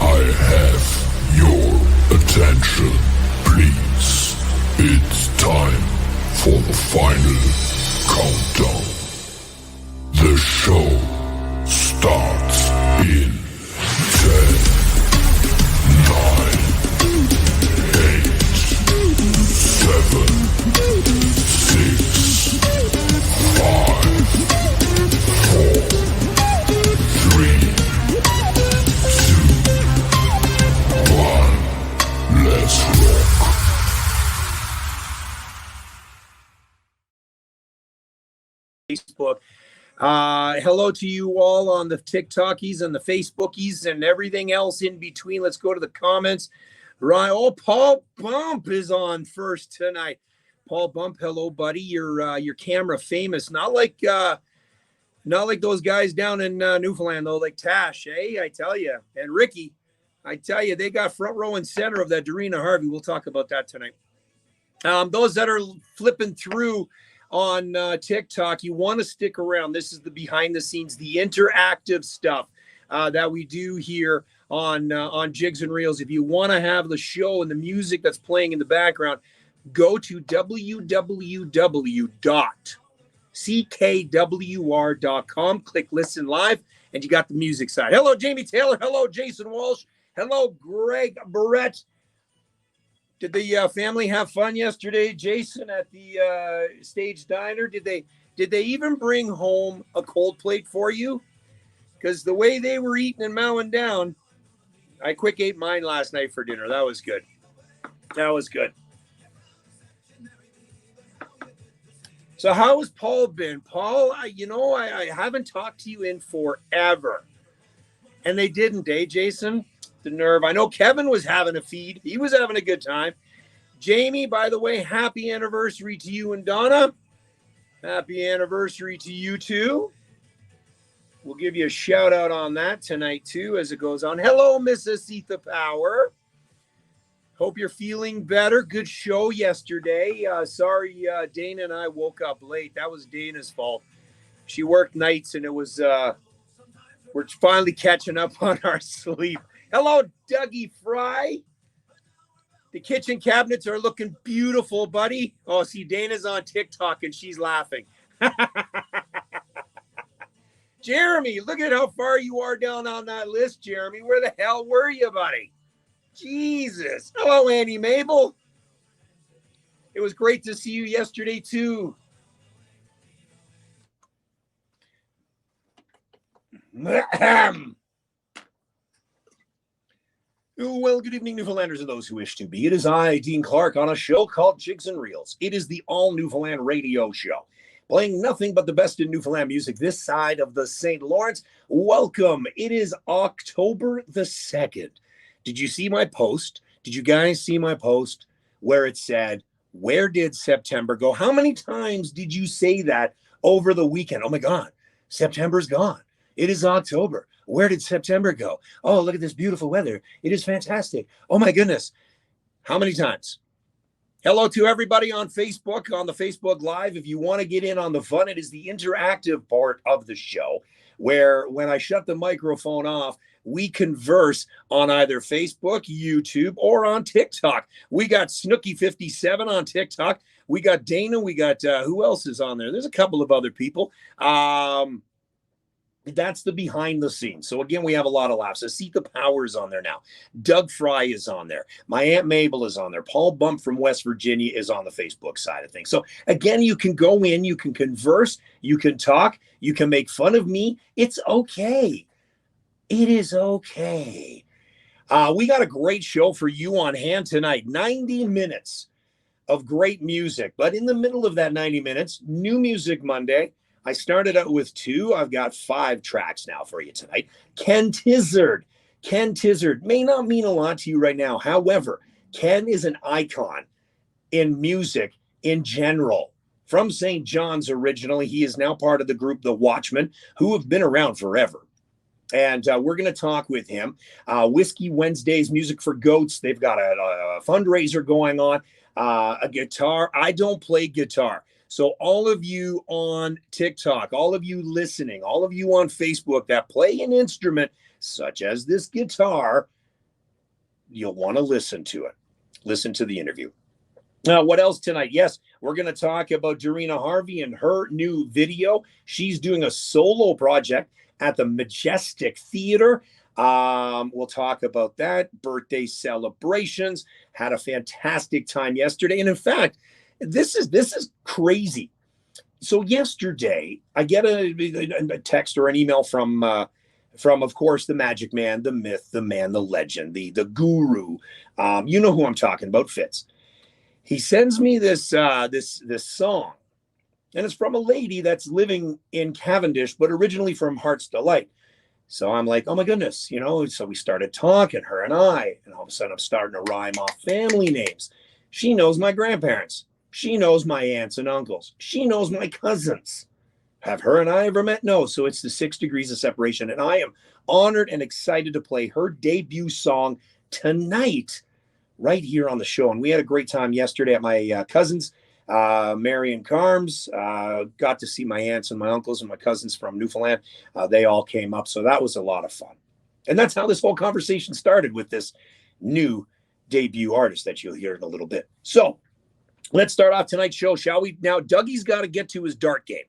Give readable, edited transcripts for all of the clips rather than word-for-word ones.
I have your attention, please. It's time for the final countdown. The show starts in 10, 9, 8, 7, 6, 5, 4, 3, 2, 1. Let's rock. Facebook. Hello to you all on the TikTokies and the Facebookies and everything else in between. Let's go to the comments. Right. Oh, Paul Bump is on first tonight. Paul Bump, hello, buddy. You're camera famous. Not like those guys down in Newfoundland though, like Tash, eh? I tell you, and Ricky, I tell you, they got front row and center of that Darina Harvey. We'll talk about that tonight. Those that are flipping through on TikTok, you want to stick around. This is the behind the scenes, the interactive stuff that we do here on Jigs and Reels. If you want to have the show and the music that's playing in the background, go to www.ckwr.com, click listen live, and you got the music side. Hello, Jamie Taylor. Hello, Jason Walsh. Hello, Greg Barrett. Did the family have fun yesterday, Jason, at the Stage Diner? Did they even bring home a cold plate for you? Because the way they were eating and mowing down, I quick ate mine last night for dinner. That was good. That was good. So how has Paul been? Paul, I haven't talked to you in forever. And they didn't, Jason? The nerve. I know Kevin was having a feed. He was having a good time. Jamie, by the way, happy anniversary to you and Donna. Happy anniversary to you too. We'll give you a shout out on that tonight too as it goes on. Hello, Mrs. Etha Power. Hope you're feeling better. Good show yesterday. Sorry, Dana and I woke up late. That was Dana's fault. She worked nights and it was we're finally catching up on our sleep. Hello, Dougie Fry. The kitchen cabinets are looking beautiful, buddy. Oh, see, Dana's on TikTok and she's laughing. Jeremy, look at how far you are down on that list, Jeremy. Where the hell were you, buddy? Jesus. Hello, Annie Mabel. It was great to see you yesterday, too. Well, good evening, Newfoundlanders and those who wish to be. It is I, Dean Clark, on a show called Jigs and Reels. It is the all-Newfoundland radio show, playing nothing but the best in Newfoundland music this side of the St. Lawrence. Welcome. It is October the 2nd. Did you see my post? Did you guys see my post where it said, where did September go? How many times did you say that over the weekend? Oh, my God, September's gone. It is October. Where did September go? Oh, look at this beautiful weather. It is fantastic. Oh, my goodness. How many times? Hello to everybody on Facebook, on the Facebook Live. If you want to get in on the fun, it is the interactive part of the show where when I shut the microphone off, we converse on either Facebook, YouTube, or on TikTok. We got Snooky57 on TikTok. We got Dana. We got, who else is on there? There's a couple of other people. That's the behind the scenes. So again, we have a lot of laughs. Asita Power is on there now. Doug Fry is on there. My Aunt Mabel is on there. Paul Bump from West Virginia is on the Facebook side of things. So again, you can go in, you can converse, you can talk, you can make fun of me. It's okay. It is okay. We got a great show for you on hand tonight. 90 minutes of great music. But in the middle of that 90 minutes, New Music Monday. I started out with 2. I've got 5 tracks now for you tonight. Ken Tizzard. Ken Tizzard may not mean a lot to you right now. However, Ken is an icon in music in general. From St. John's originally, he is now part of the group The Watchmen, who have been around forever. And we're going to talk with him. Whiskey Wednesdays, Music for Goats. They've got a fundraiser going on. A guitar. I don't play guitar. So all of you on TikTok, all of you listening, all of you on Facebook that play an instrument such as this guitar, You'll want to listen to it. Listen to the interview. Now, what else tonight? Yes, we're going to talk about Dorina Harvey and her new video. She's doing a solo project at the Majestic Theater. We'll talk about that. Birthday celebrations. Had a fantastic time yesterday. And in fact, this is crazy. So yesterday, I get a text or an email from, of course, the magic man, the myth, the man, the legend, the guru. You know who I'm talking about, Fitz. He sends me this song, and it's from a lady that's living in Cavendish, but originally from Heart's Delight. So I'm like, oh my goodness, so we started talking, her and I, and all of a sudden I'm starting to rhyme off family names. She knows my grandparents. She knows my aunts and uncles. She knows my cousins. Have her and I ever met? No. So it's the 6 degrees of separation. And I am honored and excited to play her debut song tonight right here on the show. And we had a great time yesterday at my cousin's, Mary and Carms. Got to see my aunts and my uncles and my cousins from Newfoundland. They all came up. So that was a lot of fun. And that's how this whole conversation started with this new debut artist that you'll hear in a little bit. So let's start off tonight's show, shall we? Now, Dougie's got to get to his dart game.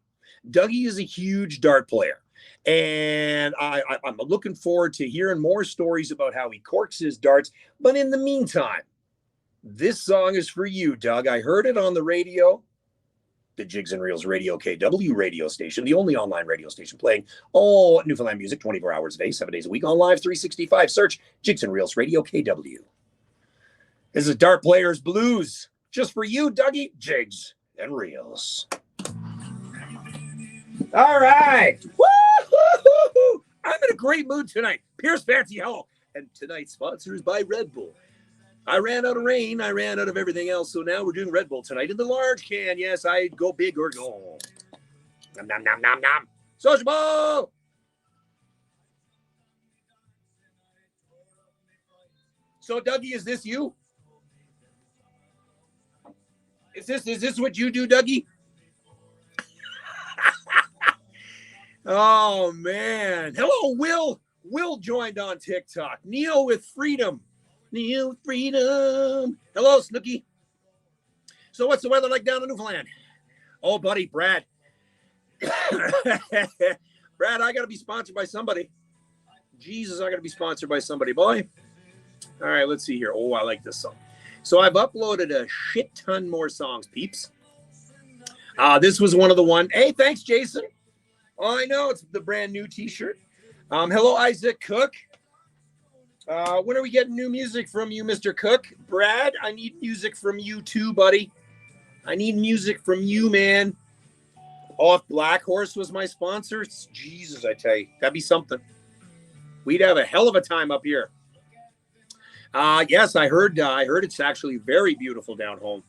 Dougie is a huge dart player. And I'm looking forward to hearing more stories about how he corks his darts. But in the meantime, this song is for you, Doug. I heard it on the radio, the Jigs and Reels Radio KW radio station, the only online radio station playing all Newfoundland music 24 hours a day, 7 days a week on Live 365. Search Jigs and Reels Radio KW. This is Dart Players Blues. Just for you, Dougie. Jigs and Reels. All right. Woo-hoo-hoo-hoo. I'm in a great mood tonight. Pierce Fancy Hello. And tonight's sponsor is by Red Bull. I ran out of rain. I ran out of everything else. So now we're doing Red Bull tonight in the large can. Yes, I go big or go home. Nom, nom, nom, nom, nom. Sociable. So, Dougie, is this you? Is this what you do, Dougie? Oh, man. Hello, Will. Will joined on TikTok. Neil with Freedom. Neil with Freedom. Hello, Snooky. So what's the weather like down in Newfoundland? Oh, buddy, Brad. Brad, I got to be sponsored by somebody. Jesus, I got to be sponsored by somebody, boy. All right, let's see here. Oh, I like this song. So I've uploaded a shit ton more songs, peeps. This was one of the one. Hey, thanks, Jason. Oh, I know. It's the brand new t-shirt. Hello, Isaac Cook. When are we getting new music from you, Mr. Cook? Brad, I need music from you too, buddy. I need music from you, man. Oh, if Black Horse was my sponsor, Jesus, I tell you, that'd be something. We'd have a hell of a time up here. Yes, I heard it's actually very beautiful down home.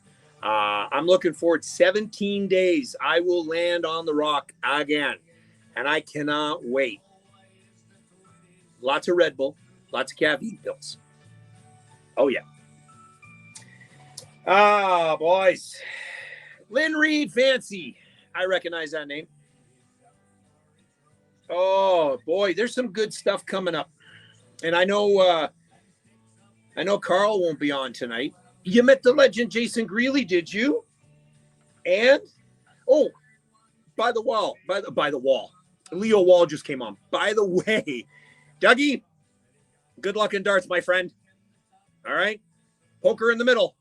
I'm looking forward. 17 days. I will land on the rock again. And I cannot wait. Lots of Red Bull. Lots of caffeine pills. Oh, yeah. Boys. Lynn Reed Fancy. I recognize that name. Oh, boy. There's some good stuff coming up. And I know Carl won't be on tonight. You met the legend Jason Greeley, did you? And, by the wall. Leo Wall just came on. By the way, Dougie, good luck in darts, my friend. All right? Poker in the middle.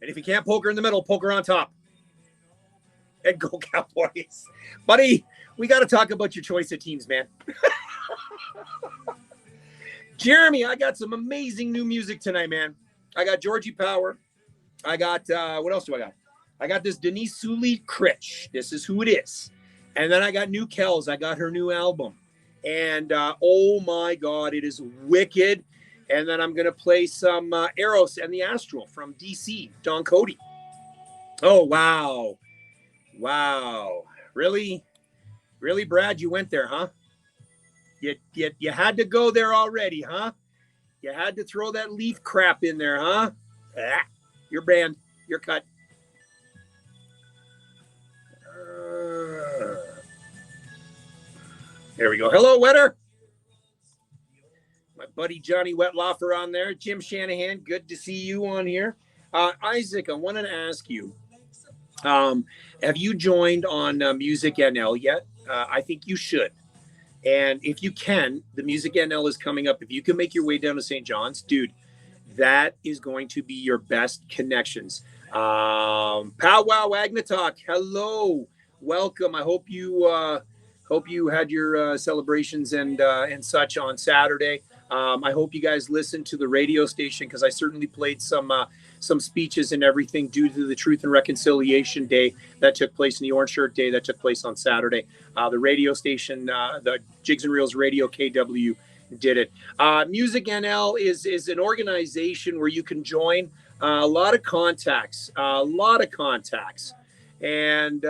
And if you can't poker in the middle, poker on top. And go Cowboys. Buddy, we got to talk about your choice of teams, man. Jeremy, I got some amazing new music tonight, man. I got Georgie Power. I got, what else do I got? I got this Denise Sully Critch. This is who it is. And then I got New Kells. I got her new album. And, oh, my God, it is wicked. And then I'm going to play some Eros and the Astral from DC, Don Cody. Oh, wow. Wow. Really? Really, Brad? You went there, huh? You had to go there already, huh? You had to throw that leaf crap in there, huh? You're banned. You're cut. There we go. Hello, Wetter. My buddy Johnny Wetlaufer on there. Jim Shanahan, good to see you on here. Isaac, I wanted to ask you, have you joined on Music NL yet? I think you should. And if you can, the Music NL is coming up. If you can make your way down to St. John's, dude, that is going to be your best connections. Powwow Agnatok, hello, welcome. I hope you had your celebrations and such on Saturday. I hope you guys listened to the radio station, because I certainly played some speeches and everything due to the Truth and Reconciliation Day that took place, in the Orange Shirt Day that took place on Saturday. The radio station, the Jigs and Reels Radio KW, did it. Music NL is an organization where you can join. A lot of contacts, and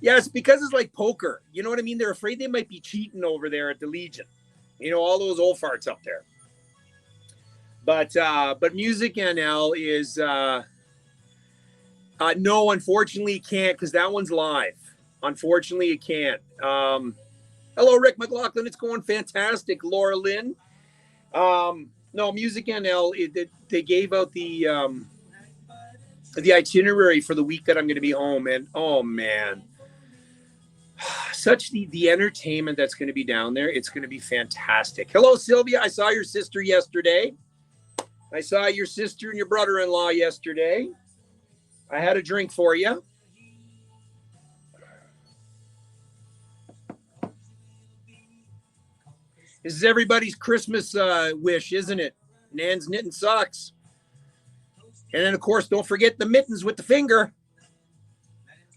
yeah, it's because it's like poker. You know what I mean? They're afraid they might be cheating over there at the Legion. You know, all those old farts up there. But Music NL is no, unfortunately, it can't, because that one's live. Unfortunately, it can't. Hello, Rick McLaughlin. It's going fantastic. Laura Lynn. No, Music NL, they gave out the itinerary for the week that I'm going to be home, and oh man, such the entertainment that's going to be down there. It's going to be fantastic. Hello, Sylvia. I saw your sister yesterday. I saw your sister and your brother-in-law yesterday. I had a drink for you. This is everybody's Christmas wish, isn't it? Nan's knitting socks. And then, of course, don't forget the mittens with the finger.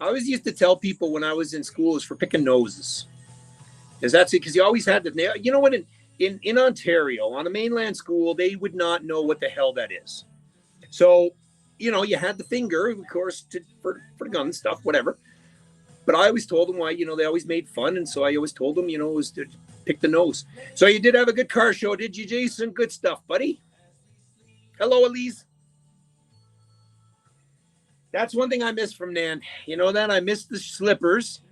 I always used to tell people when I was in school is for picking noses. Because you always had to, you know what, in Ontario, on a mainland school, they would not know what the hell that is. So, you know, you had the finger, of course, for the gun stuff, whatever. But I always told them why, you know, they always made fun. And so I always told them, you know, it was to pick the nose. So you did have a good car show, did you, Jason? Good stuff, buddy. Hello, Elise. That's one thing I miss from Nan. You know that? I miss the slippers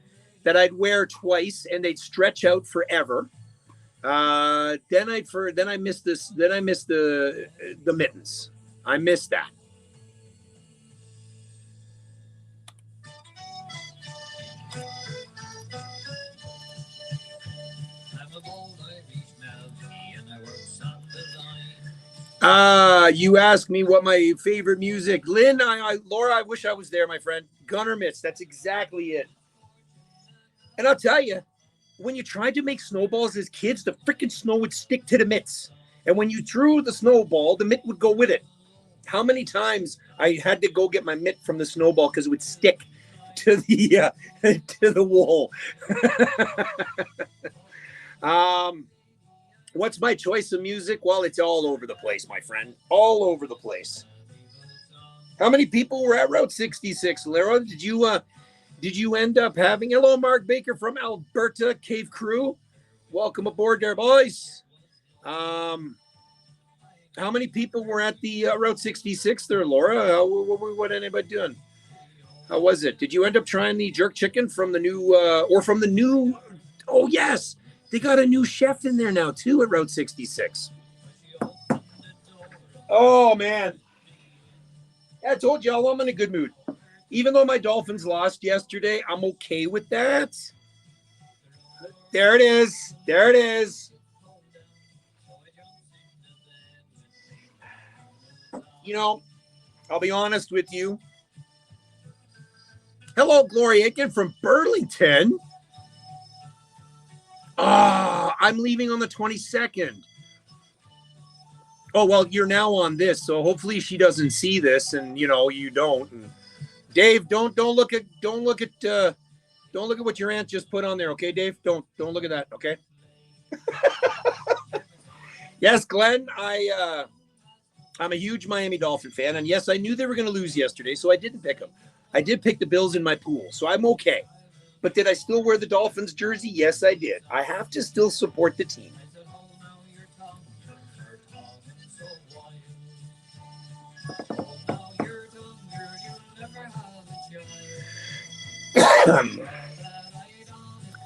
that I'd wear twice and they'd stretch out forever. Then I miss this. Then I miss the mittens. I miss that. You asked me what my favorite music. Lynn, Laura, I wish I was there, my friend. Gunner mitts, that's exactly it. And I'll tell you, when you tried to make snowballs as kids, the freaking snow would stick to the mitts. And when you threw the snowball, the mitt would go with it. How many times I had to go get my mitt from the snowball because it would stick to the wool. What's my choice of music? Well, it's all over the place, my friend. All over the place. How many people were at Route 66, Lara? Did you end up having? Hello, Mark Baker from Alberta Cave Crew. Welcome aboard there, boys. How many people were at the Route 66 there, Laura? What anybody doing? How was it? Did you end up trying the jerk chicken from the new Oh, yes. They got a new chef in there now, too, at Route 66. Oh, man. I told y'all I'm in a good mood. Even though my Dolphins lost yesterday, I'm okay with that. There it is. There it is. You know, I'll be honest with you. Hello, Gloria Aiken from Burlington. I'm leaving on the 22nd. Oh, well, you're now on this, so hopefully she doesn't see this, and you know you don't. And Dave, don't look at what your aunt just put on there, okay, Dave? Don't look at that, okay? Yes, Glenn, I'm a huge Miami Dolphin fan, and yes, I knew they were going to lose yesterday, so I didn't pick them. I did pick the Bills in my pool, so I'm okay. But did I still wear the Dolphins jersey? Yes, I did. I have to still support the team.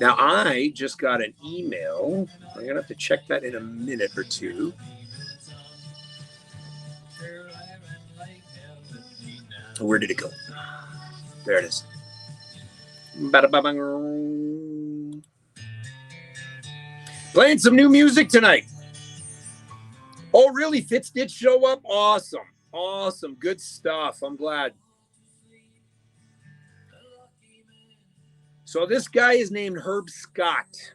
Now, I just got an email. I'm going to have to check that in a minute or two. Where did it go? There it is. Playing some new music tonight. Oh, really? Fitz did show up? Awesome. Awesome. Good stuff. I'm glad. So this guy is named Herb Scott.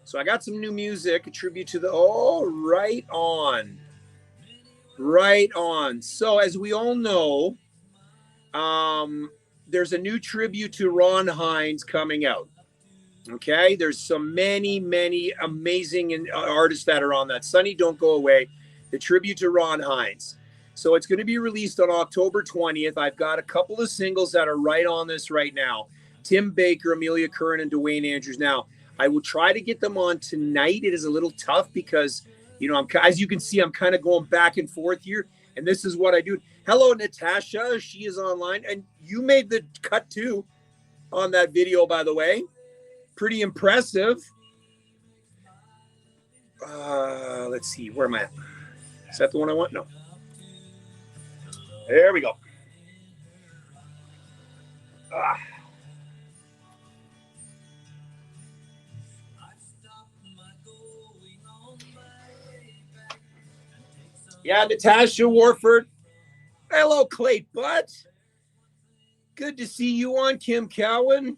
So I got some new music, a tribute to the, right on. Right on. So as we all know, there's a new tribute to Ron Hines coming out. Okay, there's so many amazing artists that are on that. Sonny, Don't Go Away, the tribute to Ron Hines. So it's going to be released on October 20th. I've got a couple of singles that are right on this right now. Tim Baker, Amelia Curran, and Dwayne Andrews. Now, I will try to get them on tonight. It is a little tough because, as you can see, I'm kind of going back and forth here. And this is what I do. Hello, Natasha. She is online. And you made the cut, too, on that video, by the way. Pretty impressive. Let's see. Where am I at? Is that the one I want? No. There we go. Yeah, Natasha Warford. Hello, Clay Butt. Good to see you on, Kim Cowan.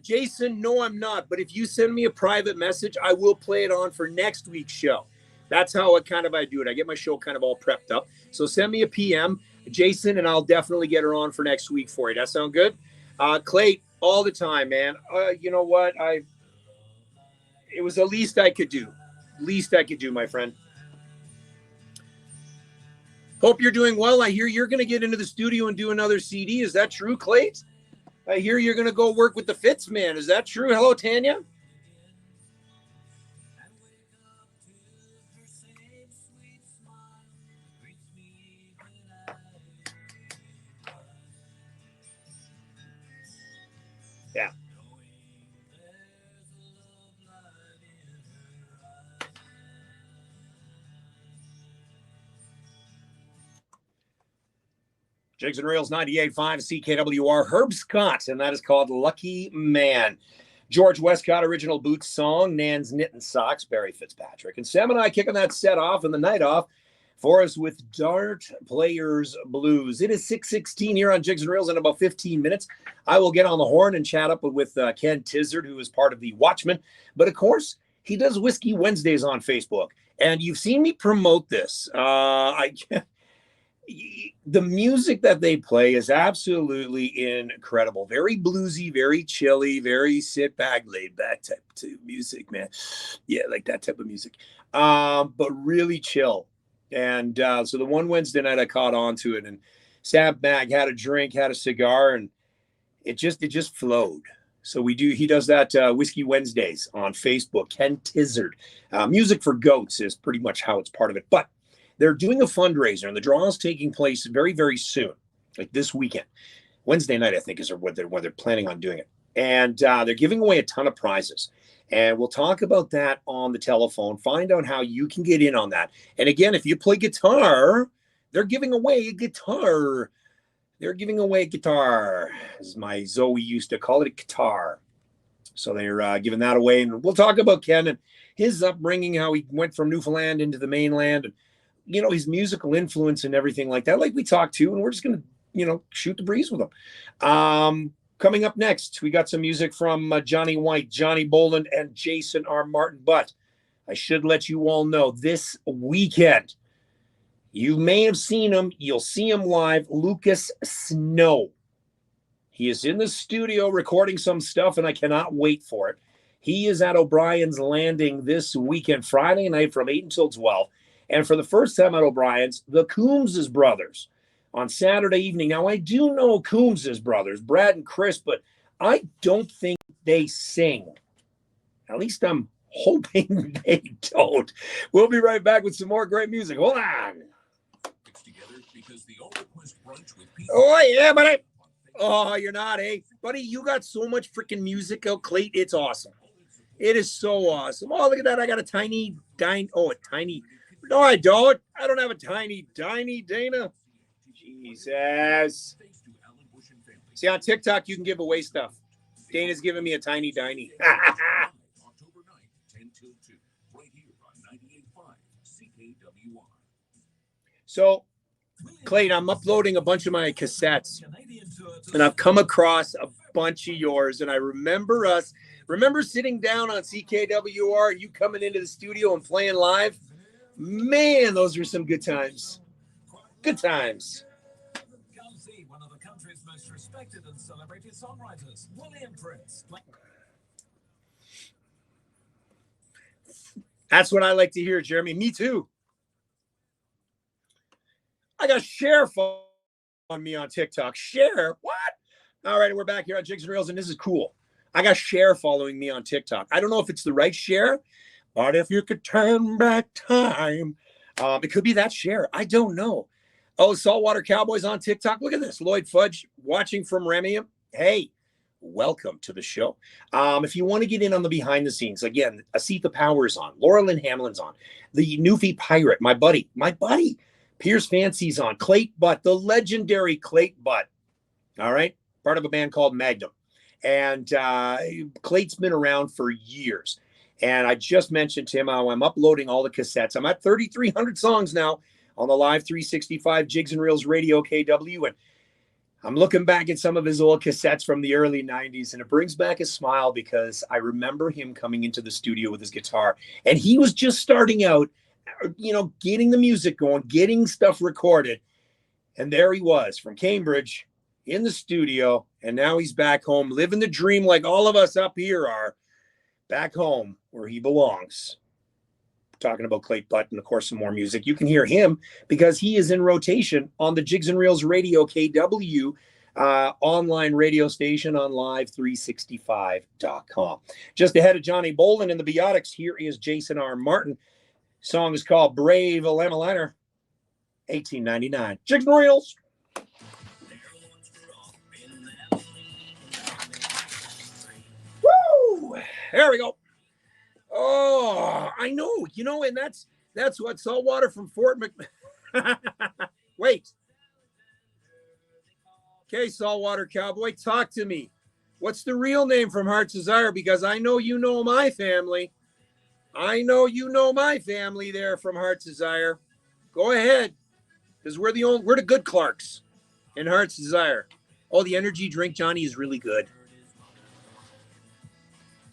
Jason, no, I'm not. But if you send me a private message, I will play it on for next week's show. That's how I do it. I get my show kind of all prepped up. So send me a PM, Jason, and I'll definitely get her on for next week for you. That sound good? Clay, all the time, man. You know what? It was the least I could do. Least I could do, my friend. Hope you're doing well. I hear you're going to get into the studio and do another CD. Is that true, Clay? I hear you're going to go work with the Fitz man. Is that true? Hello, Tanya. Yeah. Jigs and Reels 98.5 CKWR. Herb Scott, and that is called Lucky Man. George Westcott, original Boots song, Nan's Knitting Socks, Barry Fitzpatrick. And Sam and I kicking that set off and the night off for us with Dart Players Blues. It is 6:16 here on Jigs and Reels in about 15 minutes. I will get on the horn and chat up with Ken Tizard, who is part of the Watchmen. But of course, he does Whiskey Wednesdays on Facebook. And you've seen me promote this. The music that they play is absolutely incredible. Very bluesy, very chilly, very sit back, laid back type of music, man. Yeah, like that type of music. But really chill. And so the one Wednesday night I caught on to it and sat back, had a drink, had a cigar, and it just flowed. So he does that Whiskey Wednesdays on Facebook. Ken Tizard. Music for Goats is pretty much how it's part of it. But they're doing a fundraiser, and the draw is taking place very, very soon, like this weekend. Wednesday night, I think, is when they're planning on doing it. And they're giving away a ton of prizes. And we'll talk about that on the telephone, find out how you can get in on that. And again, if you play guitar, they're giving away a guitar. They're giving away a guitar, as my Zoe used to call it, a guitar. So they're giving that away. And we'll talk about Ken and his upbringing, how he went from Newfoundland into the mainland, and his musical influence and everything like that, like we talked to, and we're just going to, shoot the breeze with him. Coming up next, we got some music from Johnny White, Johnny Boland, and Jason R. Martin. But I should let you all know this weekend, you may have seen him. You'll see him live. Lucas Snow. He is in the studio recording some stuff, and I cannot wait for it. He is at O'Brien's Landing this weekend, Friday night from 8 until 12. And for the first time at O'Brien's, the Coombs' brothers on Saturday evening. Now, I do know Coombs' brothers, Brad and Chris, but I don't think they sing. At least I'm hoping they don't. We'll be right back with some more great music. Hold on. Oh, yeah, buddy. Oh, you're not, eh? Buddy, you got so much freaking music out, Clayton. It's awesome. It is so awesome. Oh, look at that. I got a tiny a tiny. No, I don't. I don't have a tiny Dana. Jesus. See, on TikTok, you can give away stuff. Dana's giving me a tiny. So, Clayton, I'm uploading a bunch of my cassettes, and I've come across a bunch of yours, and I remember sitting down on CKWR and you coming into the studio and playing live. Man, those were some good times. Good times. One of the country's most respected and celebrated songwriters, William Prince. That's what I like to hear, Jeremy. Me too. I got Cher on me on TikTok. Cher? What? All right, we're back here on Jigs and Reels, and this is cool. I got Cher following me on TikTok. I don't know if it's the right Cher, but if you could turn back time, it could be that Cher. I don't know. Oh, Saltwater Cowboys on TikTok. Look at this. Lloyd Fudge watching from Remium. Hey, welcome to the show. If you want to get in on the behind the scenes, again, Asetha Power's on. Laura Lynn Hamlin's on. The Newfie Pirate, my buddy. Pierce Fancy's on. Clate Butt, the legendary Clate Butt. All right. Part of a band called Magnum. And Clate's been around for years. And I just mentioned to him how I'm uploading all the cassettes. I'm at 3,300 songs now on the Live 365 Jigs and Reels Radio KW. And I'm looking back at some of his old cassettes from the early 90s, and it brings back a smile because I remember him coming into the studio with his guitar. And he was just starting out, getting the music going, getting stuff recorded. And there he was from Cambridge in the studio. And now he's back home, living the dream like all of us up here are, back home where he belongs. Talking about Clate Butt and, of course, some more music. You can hear him because he is in rotation on the Jigs and Reels Radio KW online radio station on live365.com. Just ahead of Johnny Bolin and the Biotics, here is Jason R. Martin. Song is called Brave Lemmeliner, 1899. Jigs and Reels. Woo! There we go. Oh, I know, and that's what Saltwater from Fort Mc. Wait. Okay, Saltwater Cowboy, talk to me. What's the real name from Heart's Desire? Because I know you know my family. I know you know my family there from Heart's Desire. Go ahead, because we're the good Clarks in Heart's Desire. Oh, the energy drink, Johnny, is really good.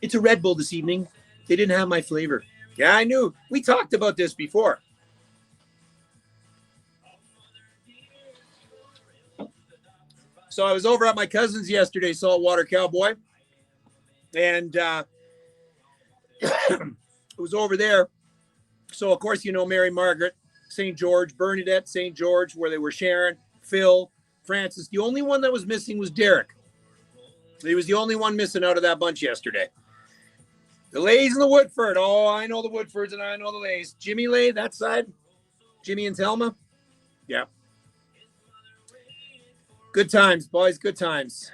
It's a Red Bull this evening. They didn't have my flavor. Yeah, I knew. We talked about this before. So I was over at my cousin's yesterday, Saltwater Cowboy. And it was over there. So, of course, Mary Margaret, St. George, Bernadette, St. George, where they were Sharon, Phil, Francis. The only one that was missing was Derek. He was the only one missing out of that bunch yesterday. The Lays and the Woodford. Oh, I know the Woodfords and I know the Lays. Jimmy Lay, that side. Jimmy and Thelma. Yeah. Good times, boys. Good times.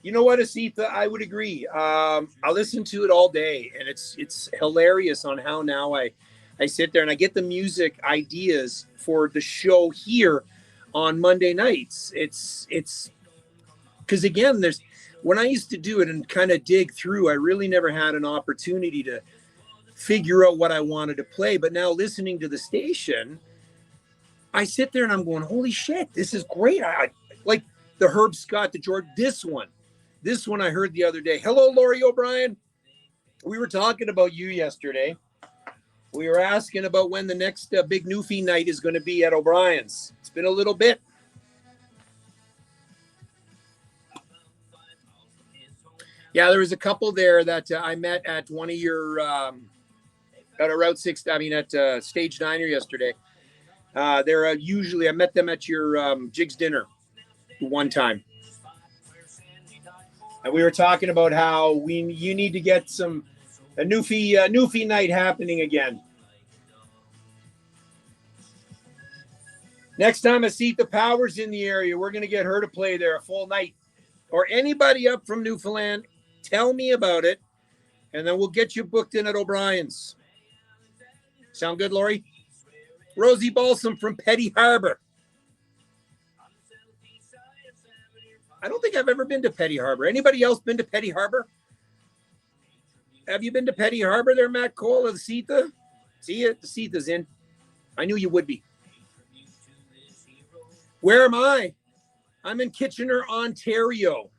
You know what, Asetha? I would agree. I listen to it all day, and it's hilarious on how now I sit there and I get the music ideas for the show here on Monday nights. It's because, again, when I used to do it and kind of dig through, I really never had an opportunity to figure out what I wanted to play. But now listening to the station, I sit there and I'm going, holy shit, this is great. I like the Herb Scott, the George, this one I heard the other day. Hello, Laurie O'Brien. We were talking about you yesterday. We were asking about when the next big Newfie night is going to be at O'Brien's. It's been a little bit. Yeah, there was a couple there that I met at one of your at a Route 6. I mean, at Stage Diner yesterday. They're usually I met them at your Jigs dinner one time, and we were talking about how you need to get some A Newfie night happening again. Next time Asita Power's in the area, we're going to get her to play there a full night. Or anybody up from Newfoundland, tell me about it, and then we'll get you booked in at O'Brien's. Sound good, Lori? Rosie Balsam from Petty Harbor. I don't think I've ever been to Petty Harbor. Anybody else been to Petty Harbor? Have you been to Petty Harbor there, Matt Cole of the Sita? See it? The Sita's in. I knew you would be. Where am I? I'm in Kitchener, Ontario.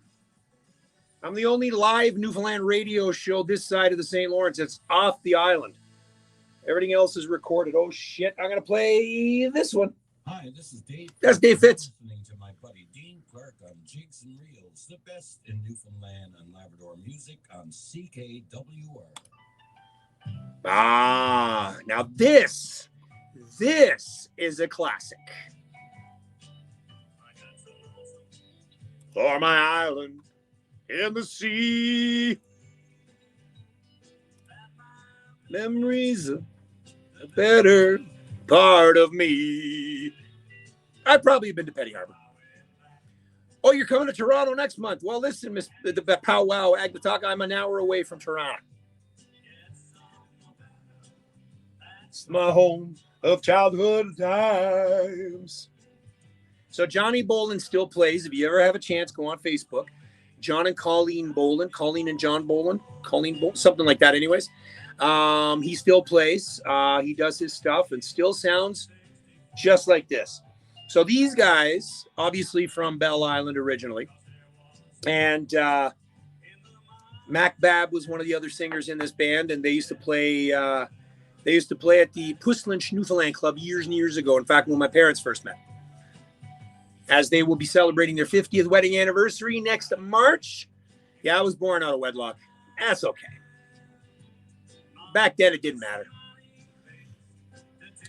I'm the only live Newfoundland radio show this side of the St. Lawrence that's off the island. Everything else is recorded. Oh, shit. I'm going to play this one. Hi, this is Dave. That's Dave Fitz. Listening to my buddy Dean Clark on Jigs and Reels, the best in Newfoundland and Labrador music on CKWR. Ah, now this is a classic. For my island in the sea, memories of a better part of me. I've probably been to Petty Harbor. Oh, you're coming to Toronto next month. Well, listen, Miss the Powwow Agbataka, I'm an hour away from Toronto. It's my home of childhood times. So Johnny Bolin still plays. If you ever have a chance, go on Facebook. John and Colleen Bolin, Colleen and John Bolin, something like that. Anyways, he still plays. He does his stuff and still sounds just like this. So these guys, obviously from Bell Island originally, and Mac Babb was one of the other singers in this band, and they used to play. They used to play at the Puslinch Newfoundland Club years and years ago. In fact, when my parents first met. As they will be celebrating their 50th wedding anniversary next March. Yeah, I was born out of wedlock. That's okay. Back then, it didn't matter.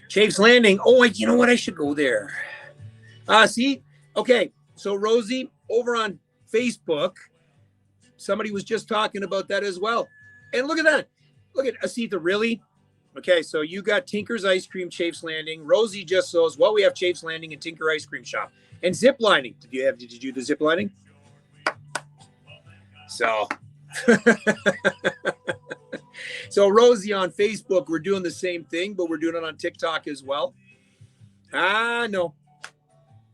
Chafe's Landing. Oh, you know what? I should go there. See? Okay. So, Rosie, over on Facebook, somebody was just talking about that as well. And look at that. Look at Asita, really? Okay, so you got Tinker's Ice Cream, Chafe's Landing. Rosie just says, well, we have Chafe's Landing and Tinker Ice Cream Shop. And zip lining. Did you do the zip lining? So, so Rosie on Facebook, we're doing the same thing, but we're doing it on TikTok as well. No.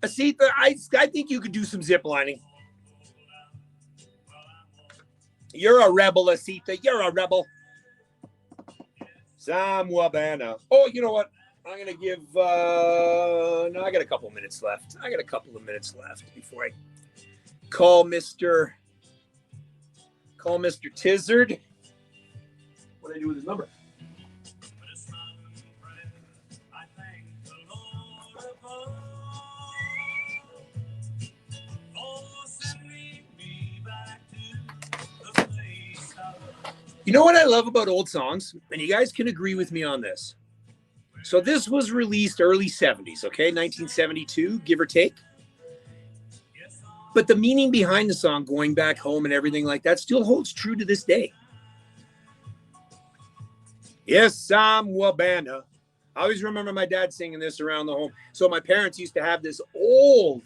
Asita, I think you could do some zip lining. You're a rebel, Asita. You're a rebel. Sam Wabana. Oh, you know what? I'm going to give, no, I got a couple minutes left. Before I call Mr. Tizard. What do I do with his number? You know what I love about old songs? And you guys can agree with me on this. So this was released early 70s, okay? 1972, give or take. But the meaning behind the song, going back home and everything like that, still holds true to this day. Yes, I'm Wabana. I always remember my dad singing this around the home. So my parents used to have this old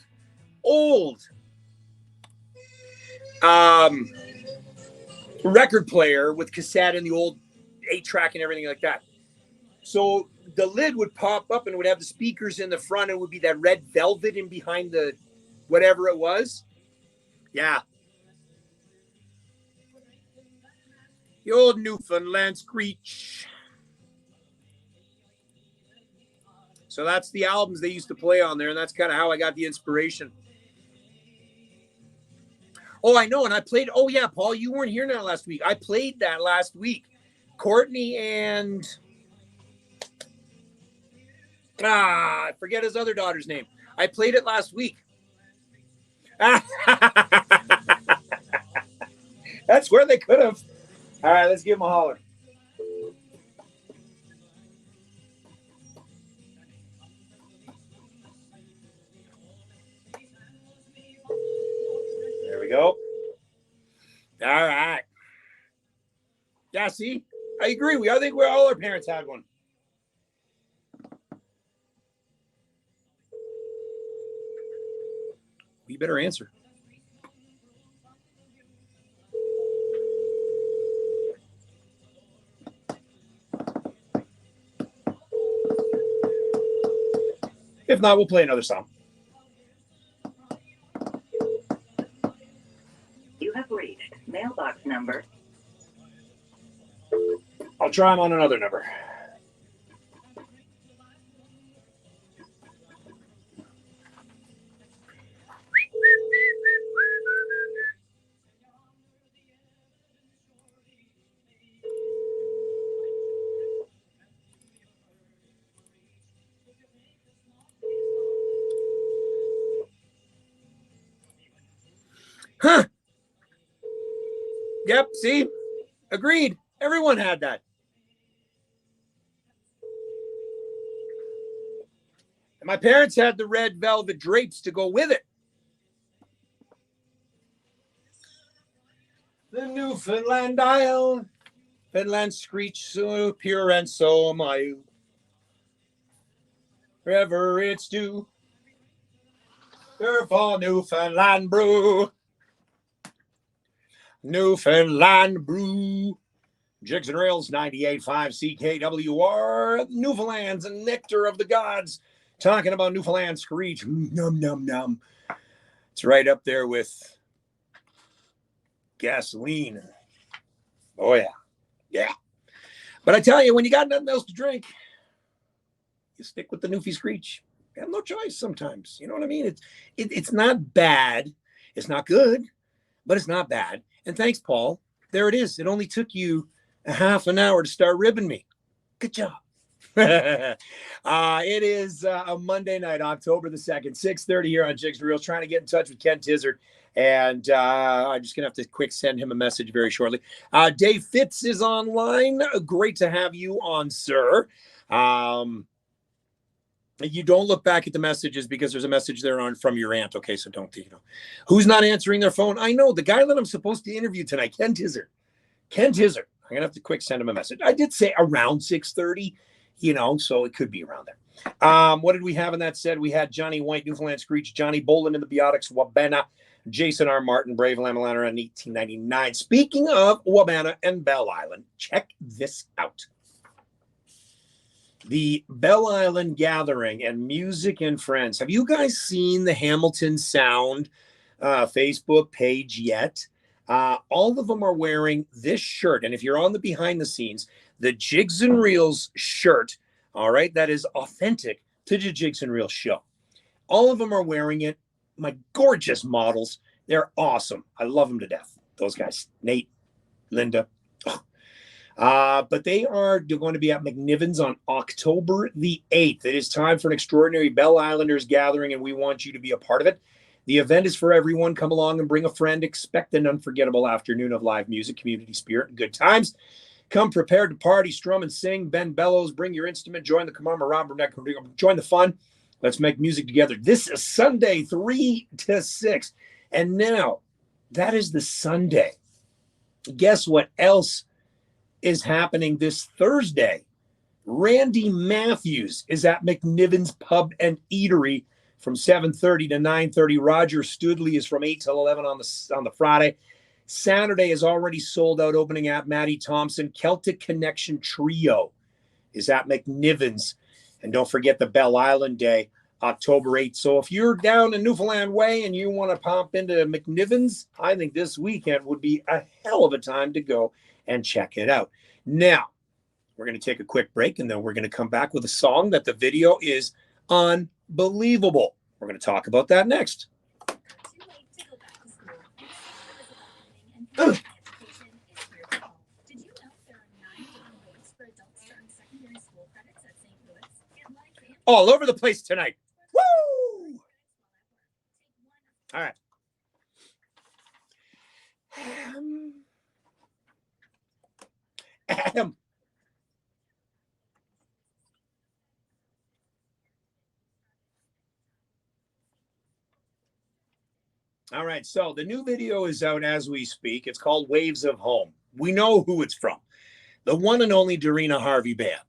record player with cassette and the old 8-track and everything like that. So the lid would pop up and it would have the speakers in the front. It would be that red velvet in behind the whatever it was. Yeah. The old Newfoundland screech. So that's the albums they used to play on there, and that's kind of how I got the inspiration. Oh, I know, and I played, oh yeah, Paul, you weren't here now last week. I played that last week. Courtney and... I forget his other daughter's name. I played it last week. That's where they could have. All right, let's give him a holler. There we go. All right. Yeah, see, I agree. I think all our parents had one. You better answer. If not, we'll play another song. You have reached mailbox number. I'll try him on another number. Huh. Yep, see? Agreed. Everyone had that. And my parents had the red velvet drapes to go with it. The Newfoundland Isle, Finland screech so pure and so mild. Wherever it's due, for Newfoundland brew. Newfoundland brew. Jigs and Rails 98.5 CKWR. Newfoundland's nectar of the gods. Talking about Newfoundland screech. Num, num, num. It's right up there with gasoline. Oh, yeah. Yeah. But I tell you, when you got nothing else to drink, you stick with the Newfie Screech. You have no choice sometimes. You know what I mean? It's not bad. It's not good, but it's not bad. And thanks, Paul. There it is. It only took you a half an hour to start ribbing me. Good job. It is a Monday night, October the 2nd, 6:30 here on Jigs and Reels, trying to get in touch with Ken Tizard. And I'm just going to have to quick send him a message very shortly. Dave Fitz is online. Great to have you on, sir. You don't look back at the messages because there's a message there on from your aunt. Okay, so don't, who's not answering their phone? I know the guy that I'm supposed to interview tonight, Ken Tizard. I'm going to have to quick send him a message. I did say around 6:30, so it could be around there. What did we have in that said? We had Johnny White, Newfoundland Screech, Johnny Bolin in the Biotics, Wabana, Jason R. Martin, Brave Lamalana around 1899. Speaking of Wabana and Bell Island, check this out. The Bell Island Gathering and Music and Friends. Have you guys seen the Hamilton Sound Facebook page yet? All of them are wearing this shirt. And if you're on the behind the scenes, the Jigs and Reels shirt, all right, that is authentic to the Jigs and Reels show. All of them are wearing it. My gorgeous models. They're awesome. I love them to death. Those guys, Nate, Linda. But they are going to be at McNiven's on October the 8th. It is time for an extraordinary Bell Islanders gathering, and we want you to be a part of it. The event is for everyone. Come along and bring a friend. Expect an unforgettable afternoon of live music, community spirit, and good times. Come prepared to party, strum, and sing. Ben Bellows, bring your instrument. Join the Kamama, join the fun. Let's make music together. This is Sunday, 3 to 6. And now, that is the Sunday. Guess what else is happening this Thursday? Randy Matthews is at McNiven's Pub and Eatery from 7:30 to 9:30. Roger Studley is from 8 till 11 on the Friday. Saturday is already sold out, opening at Matty Thompson. Celtic Connection Trio is at McNiven's. And don't forget the Bell Island Day, October 8th. So if you're down in Newfoundland Way and you want to pop into McNiven's, I think this weekend would be a hell of a time to go and check it out. Now, we're going to take a quick break, and then we're going to come back with a song that the video is unbelievable. We're going to talk about that next. All over the place tonight. Woo! All right. Adam. All right, so the new video is out as we speak. It's called Waves of Home. We know who it's from. the one and only Dorina Harvey Band.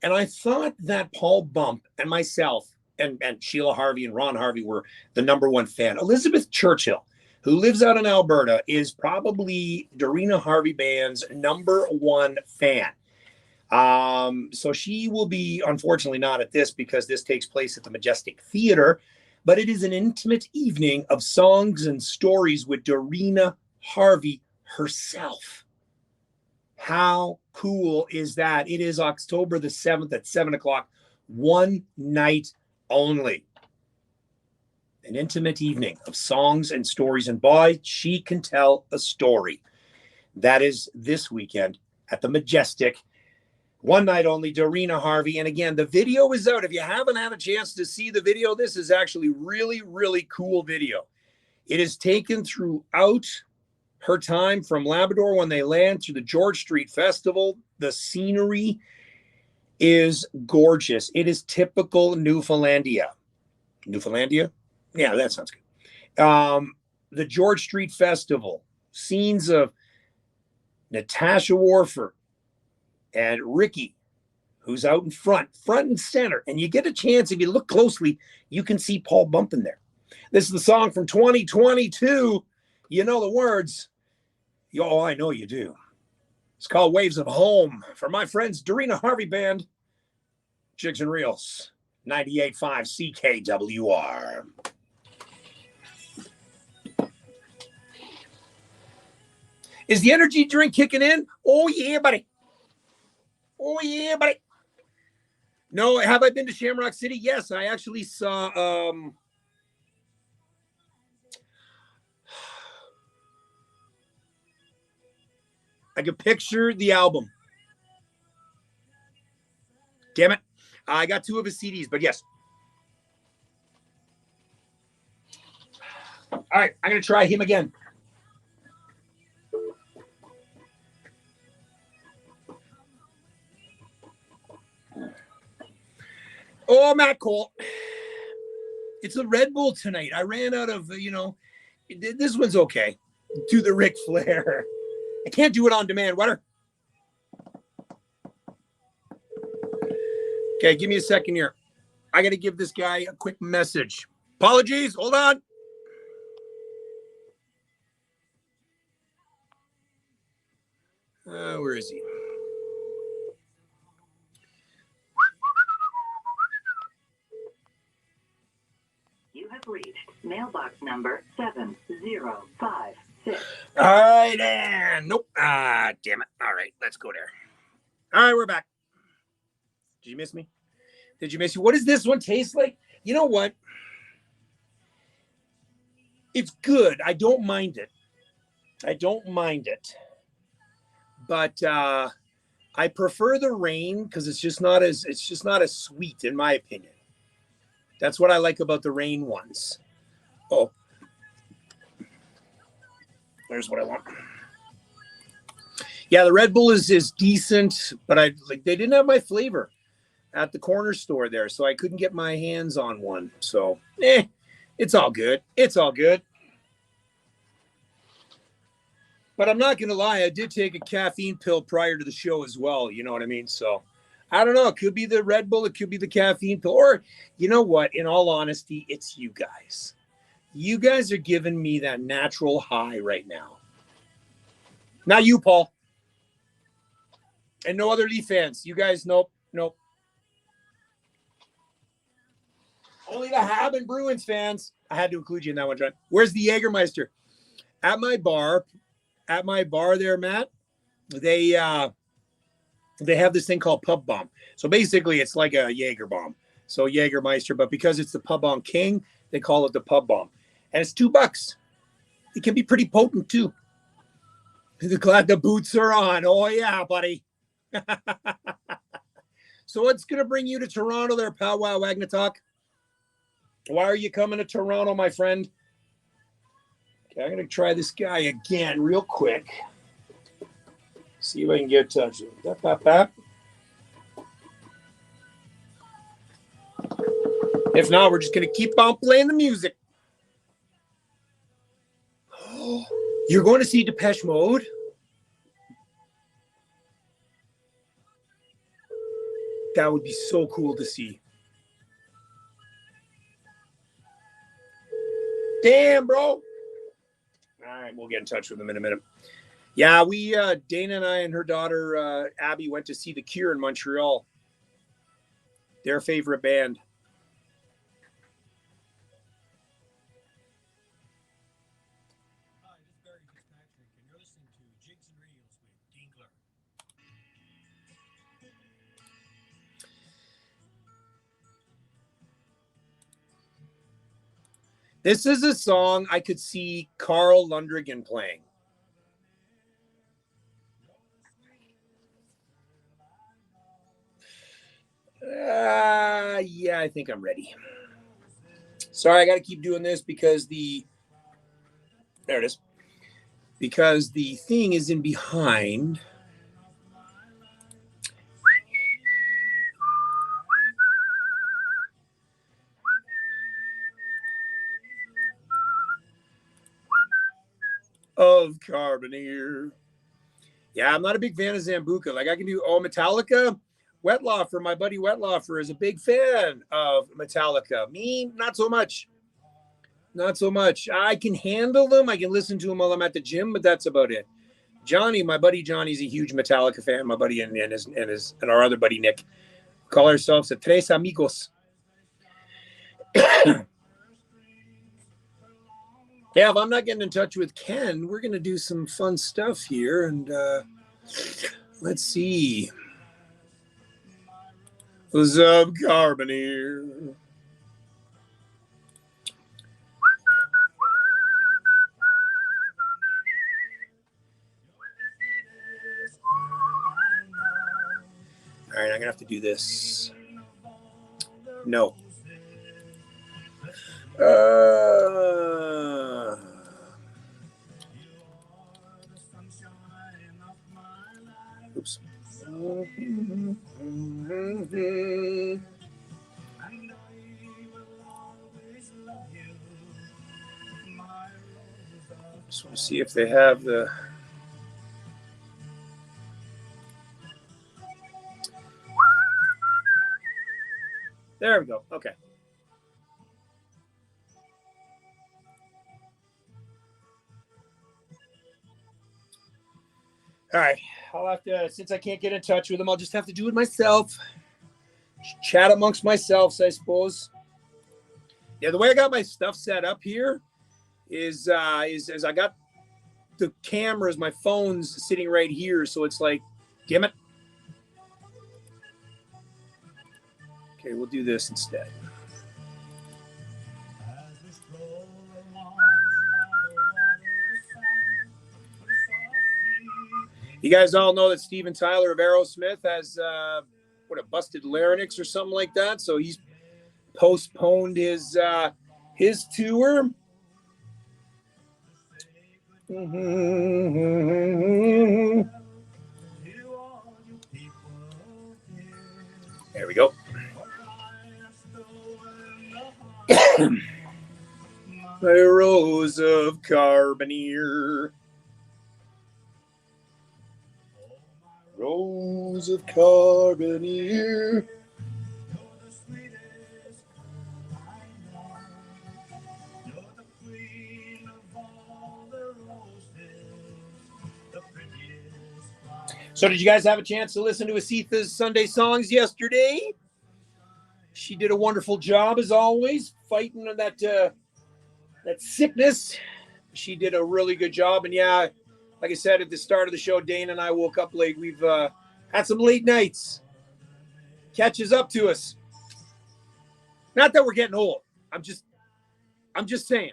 And I thought that Paul Bump and myself and Sheila Harvey and Ron Harvey were the number one fan. Elizabeth Churchill, who lives out in Alberta, is probably Dorina Harvey Band's number one fan. So she will be, unfortunately, not at this because this takes place at the Majestic Theater, but it is an intimate evening of songs and stories with Dorina Harvey herself. How cool is that? It is October the 7th at 7 o'clock, one night only. An intimate evening of songs and stories, and boy, she can tell a story. That is this weekend at the Majestic. One night only, Dorina Harvey. And again, the video is out. If you haven't had a chance to see the video, this is actually really, really cool video. It is taken throughout her time from Labrador when they land through the George Street Festival. The scenery is gorgeous. It is typical Newfoundlandia. Newfoundlandia? Yeah, that sounds good. The George Street Festival, scenes of Natasha Warford and Ricky, who's out in front and center. And you get a chance, if you look closely, you can see Paul Bump in there. This is the song from 2022. You know the words. Oh, I know you do. It's called Waves of Home for my friends Dorina Harvey Band, Jigs and Reels, 98.5 CKWR. Is the energy drink kicking in? Oh, yeah, buddy. Oh, yeah, buddy. No, have I been to Shamrock City? Yes, I actually saw... I could picture the album. Damn it. I got 2 of his CDs, but yes. All right, I'm going to try him again. Oh, Matt Cole. It's a Red Bull tonight. I ran out of, this one's okay. Do the Ric Flair. I can't do it on demand. Wetter. Okay, give me a second here. I got to give this guy a quick message. Apologies. Hold on. Where is he? You have reached mailbox number 7056. All right, and nope. Damn it. All right, let's go there. All right, we're back. Did you miss me? Did you miss me? What does this one taste like? You know what? It's good. I don't mind it. But I prefer the rain because it's just not as sweet in my opinion. That's what I like about the rain ones. Oh. There's what I want. Yeah, the Red Bull is decent, but they didn't have my flavor at the corner store there, so I couldn't get my hands on one. So, it's all good. It's all good. But I'm not gonna lie, I did take a caffeine pill prior to the show as well. You know what I mean? So, I don't know. It could be the Red Bull. It could be the caffeine pill. Or, you know what? In all honesty, it's you guys. You guys are giving me that natural high right now. Not you, Paul. And no other Leaf fans. You guys, nope. Only the Hab and Bruins fans. I had to include you in that one, John. Where's the Jägermeister? At my bar there, Matt, they have this thing called Pub Bomb. So basically, it's like a Jaeger bomb. So Jägermeister, but because it's the Pub Bomb King, they call it the Pub Bomb. And it's $2. It can be pretty potent, too. Glad the boots are on. Oh, yeah, buddy. So what's going to bring you to Toronto there, Pow Wow Wagnatalk? Why are you coming to Toronto, my friend? Okay, I'm going to try this guy again real quick. See if I can get touch. If not, we're just going to keep on playing the music. You're going to see Depeche Mode? That would be so cool to see. Damn, bro. All right, we'll get in touch with them in a minute. Yeah, we Dana and I and her daughter Abby went to see The Cure in Montreal. Their favorite band. Hi, this is Barry Fitzpatrick, and you're listening to Jigs and Reels with Dinkler. This is a song I could see Carl Lundgren playing. Yeah, I think I'm ready. Sorry, I got to keep doing this because there it is. Because the thing is in behind. Of Carboneer. Yeah, I'm not a big fan of Zambuca. Like I can do Metallica. Wetlaufer, my buddy Wetlaufer, is a big fan of Metallica. Me, not so much. Not so much. I can handle them. I can listen to them while I'm at the gym, but that's about it. Johnny, my buddy Johnny's a huge Metallica fan. My buddy and our other buddy Nick call ourselves the Tres Amigos. Yeah, if I'm not getting in touch with Ken, we're going to do some fun stuff here. And let's see. What's up, Carboneer? All right, I'm going to have to do this. No. Oops. Just want to see if they have the. There we go. Okay. All right. I'll have to, since I can't get in touch with them, I'll just have to do it myself. Chat amongst myself, I suppose. Yeah, the way I got my stuff set up here is I got the cameras, my phone's sitting right here, so it's like, damn it. Okay, we'll do this instead. You guys all know that Steven Tyler of Aerosmith has a busted larynx or something like that, so he's postponed his tour. There we go. My rose of Carboneer. Rose of Carboneer. So did you guys have a chance to listen to Asitha's Sunday songs yesterday? She did a wonderful job, as always, fighting that sickness. She did a really good job. And yeah, like I said at the start of the show, Dana and I woke up late. We've had some late nights. Catches up to us. Not that we're getting old. I'm just saying.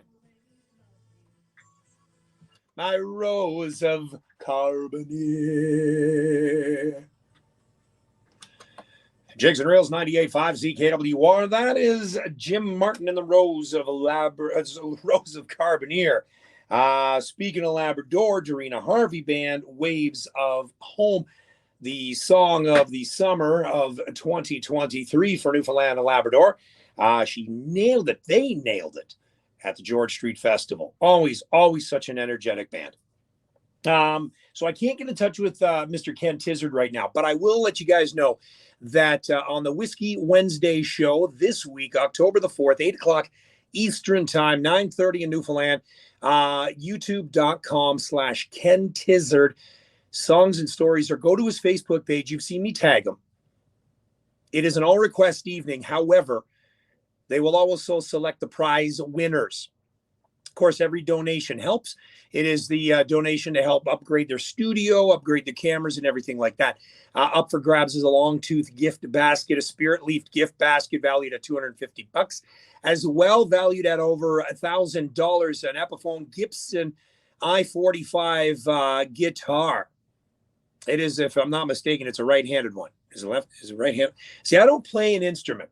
My rose of Carboneer. Jigs and Reels 98.5 ZKWR. That is Jim Martin and the Rose of Carboneer. Speaking of Labrador, Dorina Harvey Band, Waves of Home, the song of the summer of 2023 for Newfoundland and Labrador. She nailed it. They nailed it at the George Street Festival. Always such an energetic band. So I can't get in touch with Mr. Ken Tizzard right now, but I will let you guys know that on the Whiskey Wednesday show this week, October the 4th, 8 o'clock Eastern time, 9:30 in Newfoundland, youtube.com/Ken Tizzard, songs and stories, or go to his Facebook page. You've seen me tag him. It is an all request evening. However, they will also select the prize winners. Of course, every donation helps. It is the donation to help upgrade their studio, upgrade the cameras, and everything like that. Up for grabs is a long tooth gift basket, a spirit leaf gift basket valued at $250, as well valued at over $1,000. An Epiphone Gibson I-45 guitar. It is, if I'm not mistaken, it's a right-handed one. Is it left? Is it right-handed? See, I don't play an instrument.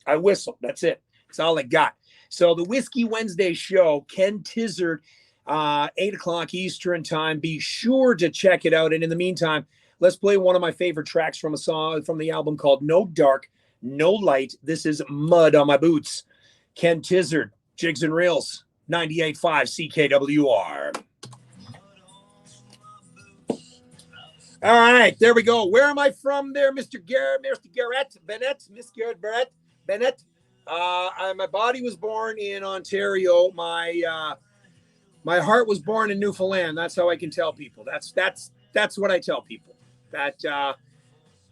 I whistle. That's it. That's all I got. So the Whiskey Wednesday show, Ken Tizzard, 8 o'clock Eastern time. Be sure to check it out. And in the meantime, let's play one of my favorite tracks from a song from the album called No Dark, No Light. This is Mud on My Boots. Ken Tizzard, Jigs and Reels, 98.5 CKWR. All right, there we go. Where am I from there, Mr. Garrett Bennett? Miss Garrett Bennett. My body was born in Ontario. My heart was born in Newfoundland. That's how I can tell people. That's what I tell people. That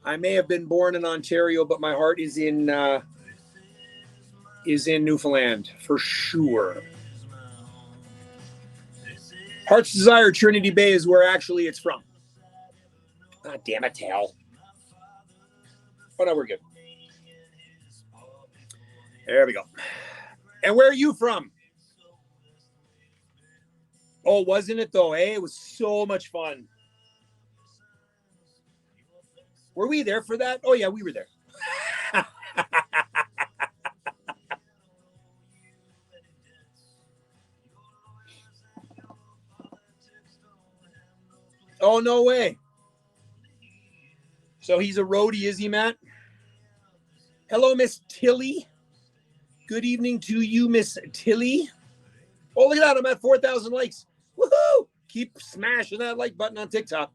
I may have been born in Ontario, but my heart is in Newfoundland for sure. Heart's Desire, Trinity Bay is where actually it's from. Ah, damn it, Tal. Oh, no, we're good. There we go. And where are you from? Oh, wasn't it though? Eh? It was so much fun. Were we there for that? Oh, yeah, we were there. Oh, no way. So he's a roadie, is he, Matt? Hello, Miss Tilly. Good evening to you, Miss Tilly. Oh, look at that. I'm at 4,000 likes. Woohoo! Keep smashing that like button on TikTok.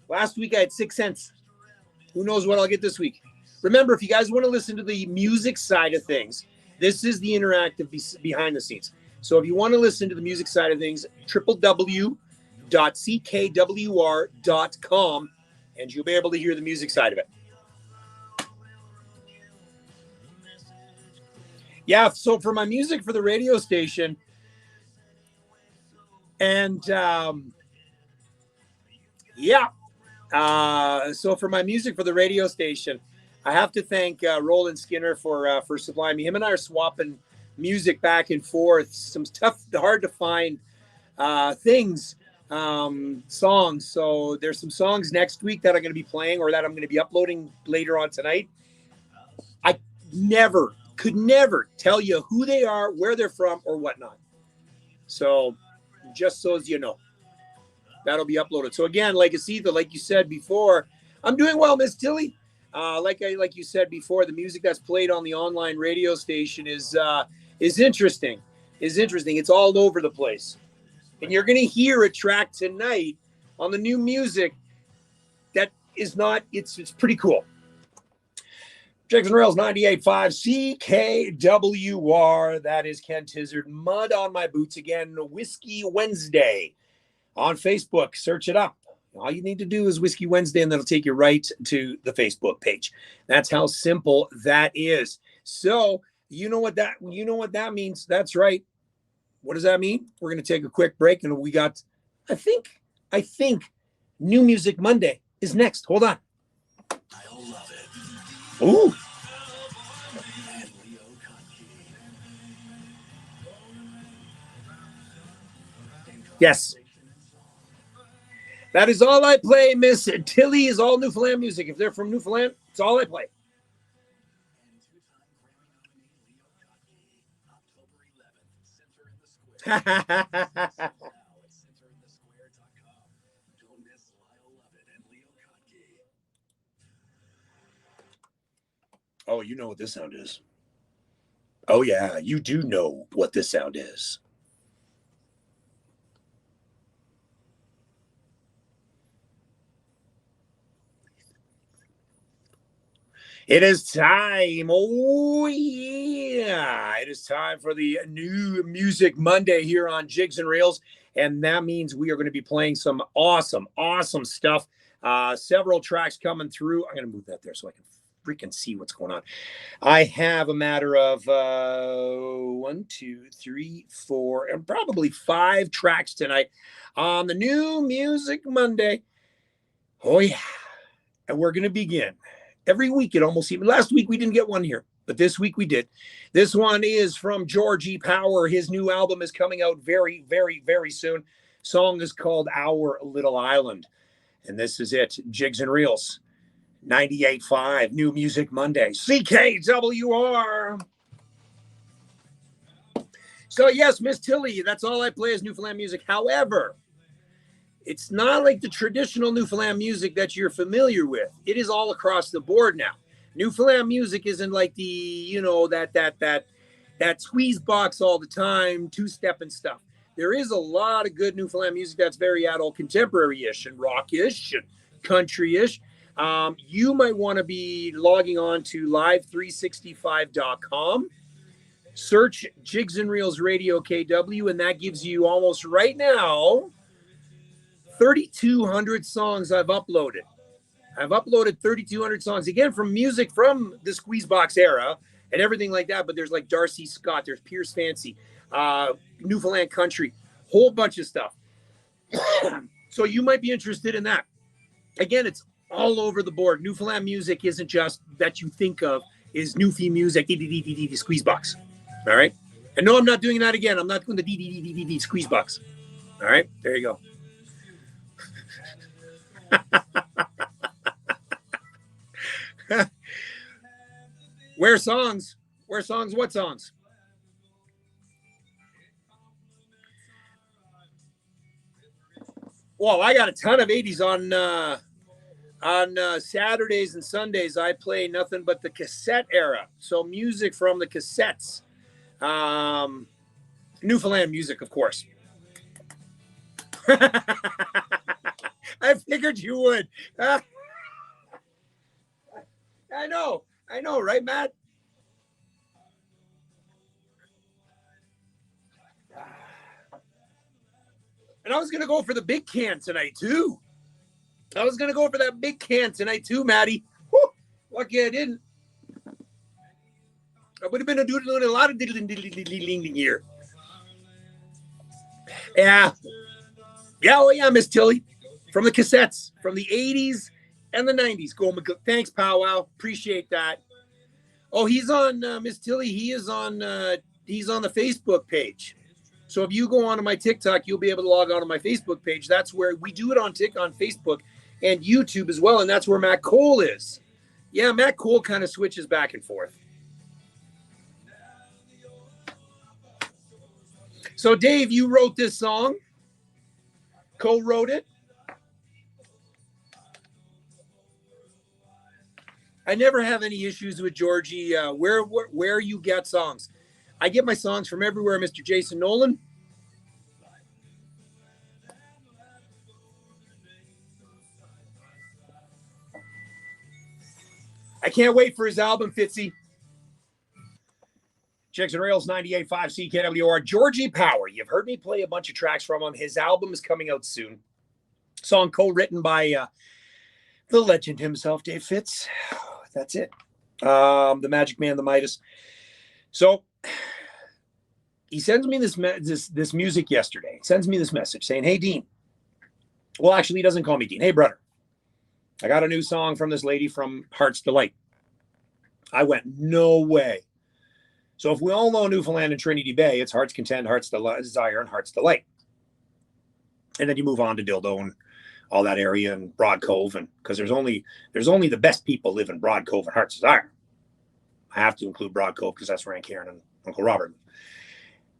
Last week I had 6 cents. Who knows what I'll get this week? Remember, if you guys want to listen to the music side of things, this is the interactive behind the scenes. So if you want to listen to the music side of things, www.ckwr.com, and you'll be able to hear the music side of it. Yeah, so for my music for the radio station, and so for my music for the radio station, I have to thank Roland Skinner for supplying me. Him and I are swapping music back and forth. Some tough, hard to find things. Songs. So there's some songs next week that I'm going to be playing or that I'm going to be uploading later on tonight. I could never tell you who they are, where they're from, or whatnot. So just so as you know, that'll be uploaded. So again, like Asetha, like you said before, I'm doing well, Miss Tilly. Like you said before, the music that's played on the online radio station is interesting. It's all over the place. And you're going to hear a track tonight on the new music that is not, it's pretty cool. Jigs and Reels, 98.5 CKWR. That is Ken Tizzard. Mud on My Boots. Again, Whiskey Wednesday on Facebook. Search it up. All you need to do is Whiskey Wednesday, and that'll take you right to the Facebook page. That's how simple that is. So you know what that means. That's right. What does that mean? We're going to take a quick break, and we got, I think, New Music Monday is next. Hold on. I'll love it. Ooh. Yes. That is all I play, Miss Tilly. Is all Newfoundland music. If they're from Newfoundland, it's all I play. Oh, you know what this sound is. Oh, yeah, you do know what this sound is. It is time. Oh, yeah. It is time for the new Music Monday here on Jigs and Reels. And that means we are going to be playing some awesome stuff. Several tracks coming through. I'm going to move that there so I can freaking see what's going on. I have a matter of 1, 2, 3, 4, and probably 5 tracks tonight on the new Music Monday. Oh, yeah. And we're going to begin. Every week it almost seems. Last week we didn't get one here, but this week we did. This one is from Georgie Power. His new album is coming out very, very, very soon. Song is called Our Little Island. And this is it. Jigs and Reels. 98.5 New Music Monday. CKWR. So yes, Miss Tilly, that's all I play is Newfoundland music. However, it's not like the traditional Newfoundland music that you're familiar with. It is all across the board now. Newfoundland music isn't like the, you know, that squeeze box all the time, two-step and stuff. There is a lot of good Newfoundland music that's very adult contemporary-ish and rock-ish and country-ish. You might want to be logging on to live365.com. Search Jigs and Reels Radio KW, and that gives you almost right now 3,200 songs I've uploaded. I've uploaded 3,200 songs, again, from music from the Squeezebox era and everything like that. But there's like Darcy Scott, there's Pierce Fancy, Newfoundland Country, whole bunch of stuff. So you might be interested in that. Again, it's all over the board. Newfoundland music isn't just that you think of is Newfie music, Squeezebox. All right? And no, I'm not doing that again. I'm not doing the Squeezebox. All right? There you go. Where songs? What songs? Well, I got a ton of 80s on Saturdays and Sundays. I play nothing but the cassette era. So music from the cassettes. Newfoundland music, of course. I figured you would. I know, right, Matt? And I was going to go for the big can tonight, too. I was going to go for that big can tonight, too, Maddie. Woo, lucky I didn't. I would have been doing a lot of diddling here. Yeah. Yeah, oh yeah, Miss Tilly. From the cassettes, from the 80s and the 90s. Thanks, Powwow. Appreciate that. Oh, he's on, Miss Tilly. He's on the Facebook page. So if you go onto my TikTok, you'll be able to log on to my Facebook page. That's where we do it on Facebook and YouTube as well. And that's where Matt Cole is. Yeah, Matt Cole kind of switches back and forth. So Dave, you wrote this song. Co-wrote it. I never have any issues with Georgie. Where you get songs. I get my songs from everywhere, Mr. Jason Nolan. I can't wait for his album, Fitzy. Jigs and Reels 98.5 CKWR. Georgie Power. You've heard me play a bunch of tracks from him. His album is coming out soon. Song co-written by the legend himself, Dave Fitz. That's it. The Magic Man, the Midas. So he sends me this music yesterday. He sends me this message saying, hey, Dean. Well, actually, he doesn't call me Dean. Hey, brother. I got a new song from this lady from Heart's Delight. I went, no way. So if we all know Newfoundland and Trinity Bay, it's Heart's Content, Heart's Desire, and Heart's Delight. And then you move on to Dildo and all that area and Broad Cove, and because there's only the best people live in Broad Cove and Heart's Desire. I have to include Broad Cove because that's where Aunt Karen and Uncle Robert.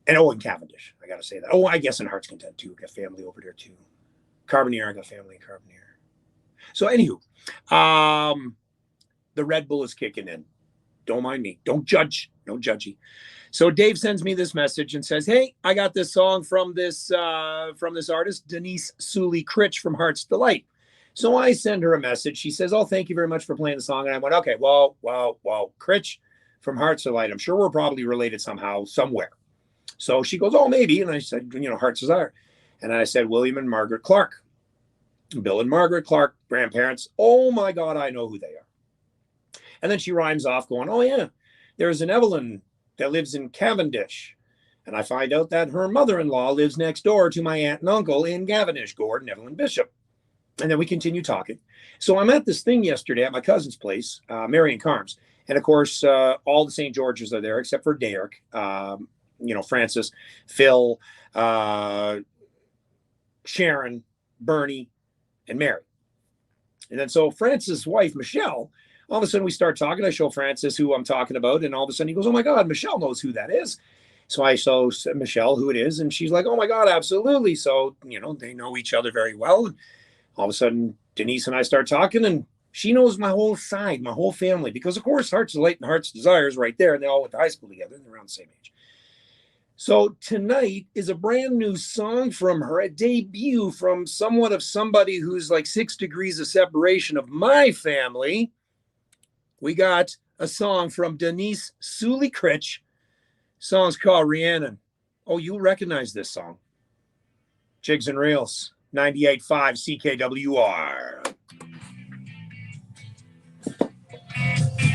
And in Cavendish, I got to say that. Oh, I guess in Heart's Content too. Got family over there too. Carbonear, I got family in Carbonear. So anywho, the Red Bull is kicking in. Don't mind me. Don't judge. No judgy. So Dave sends me this message and says, hey, I got this song from this artist, Denise Sully Critch from Heart's Delight. So I send her a message. She says, "Oh, thank you very much for playing the song." And I went, "Okay, well, Critch from Hearts Delight. I'm sure we're probably related somehow, somewhere." So she goes, "Oh, maybe." And I said, Hearts Desire. And I said, William and Margaret Clark. Bill and Margaret Clark, grandparents. Oh my God, I know who they are. And then she rhymes off going, "Oh yeah, there's an Evelyn that lives in Cavendish." And I find out that her mother-in-law lives next door to my aunt and uncle in Cavendish, Gord and Evelyn Bishop. And then we continue talking. So I'm at this thing yesterday at my cousin's place, Marion Carms. And of course, all the St. Georges are there except for Derek, Francis, Phil, Sharon, Bernie, and Mary. And then so Francis' wife, Michelle, all of a sudden we start talking. I show Francis who I'm talking about. And all of a sudden he goes, "Oh my God, Michelle knows who that is." So I show Michelle who it is. And she's like, "Oh my God, absolutely." So, they know each other very well. And all of a sudden Denise and I start talking, and she knows my whole side, my whole family, because of course Hearts Delight and Hearts Desires right there. And they all went to high school together and they're around the same age. So tonight is a brand new song from her, a debut from somewhat of somebody who's like 6 degrees of separation of my family. We got a song from Denise Sully Critch. Song's called Rhiannon. Oh, you'll recognize this song. Jigs and Reels, 98.5 CKWR.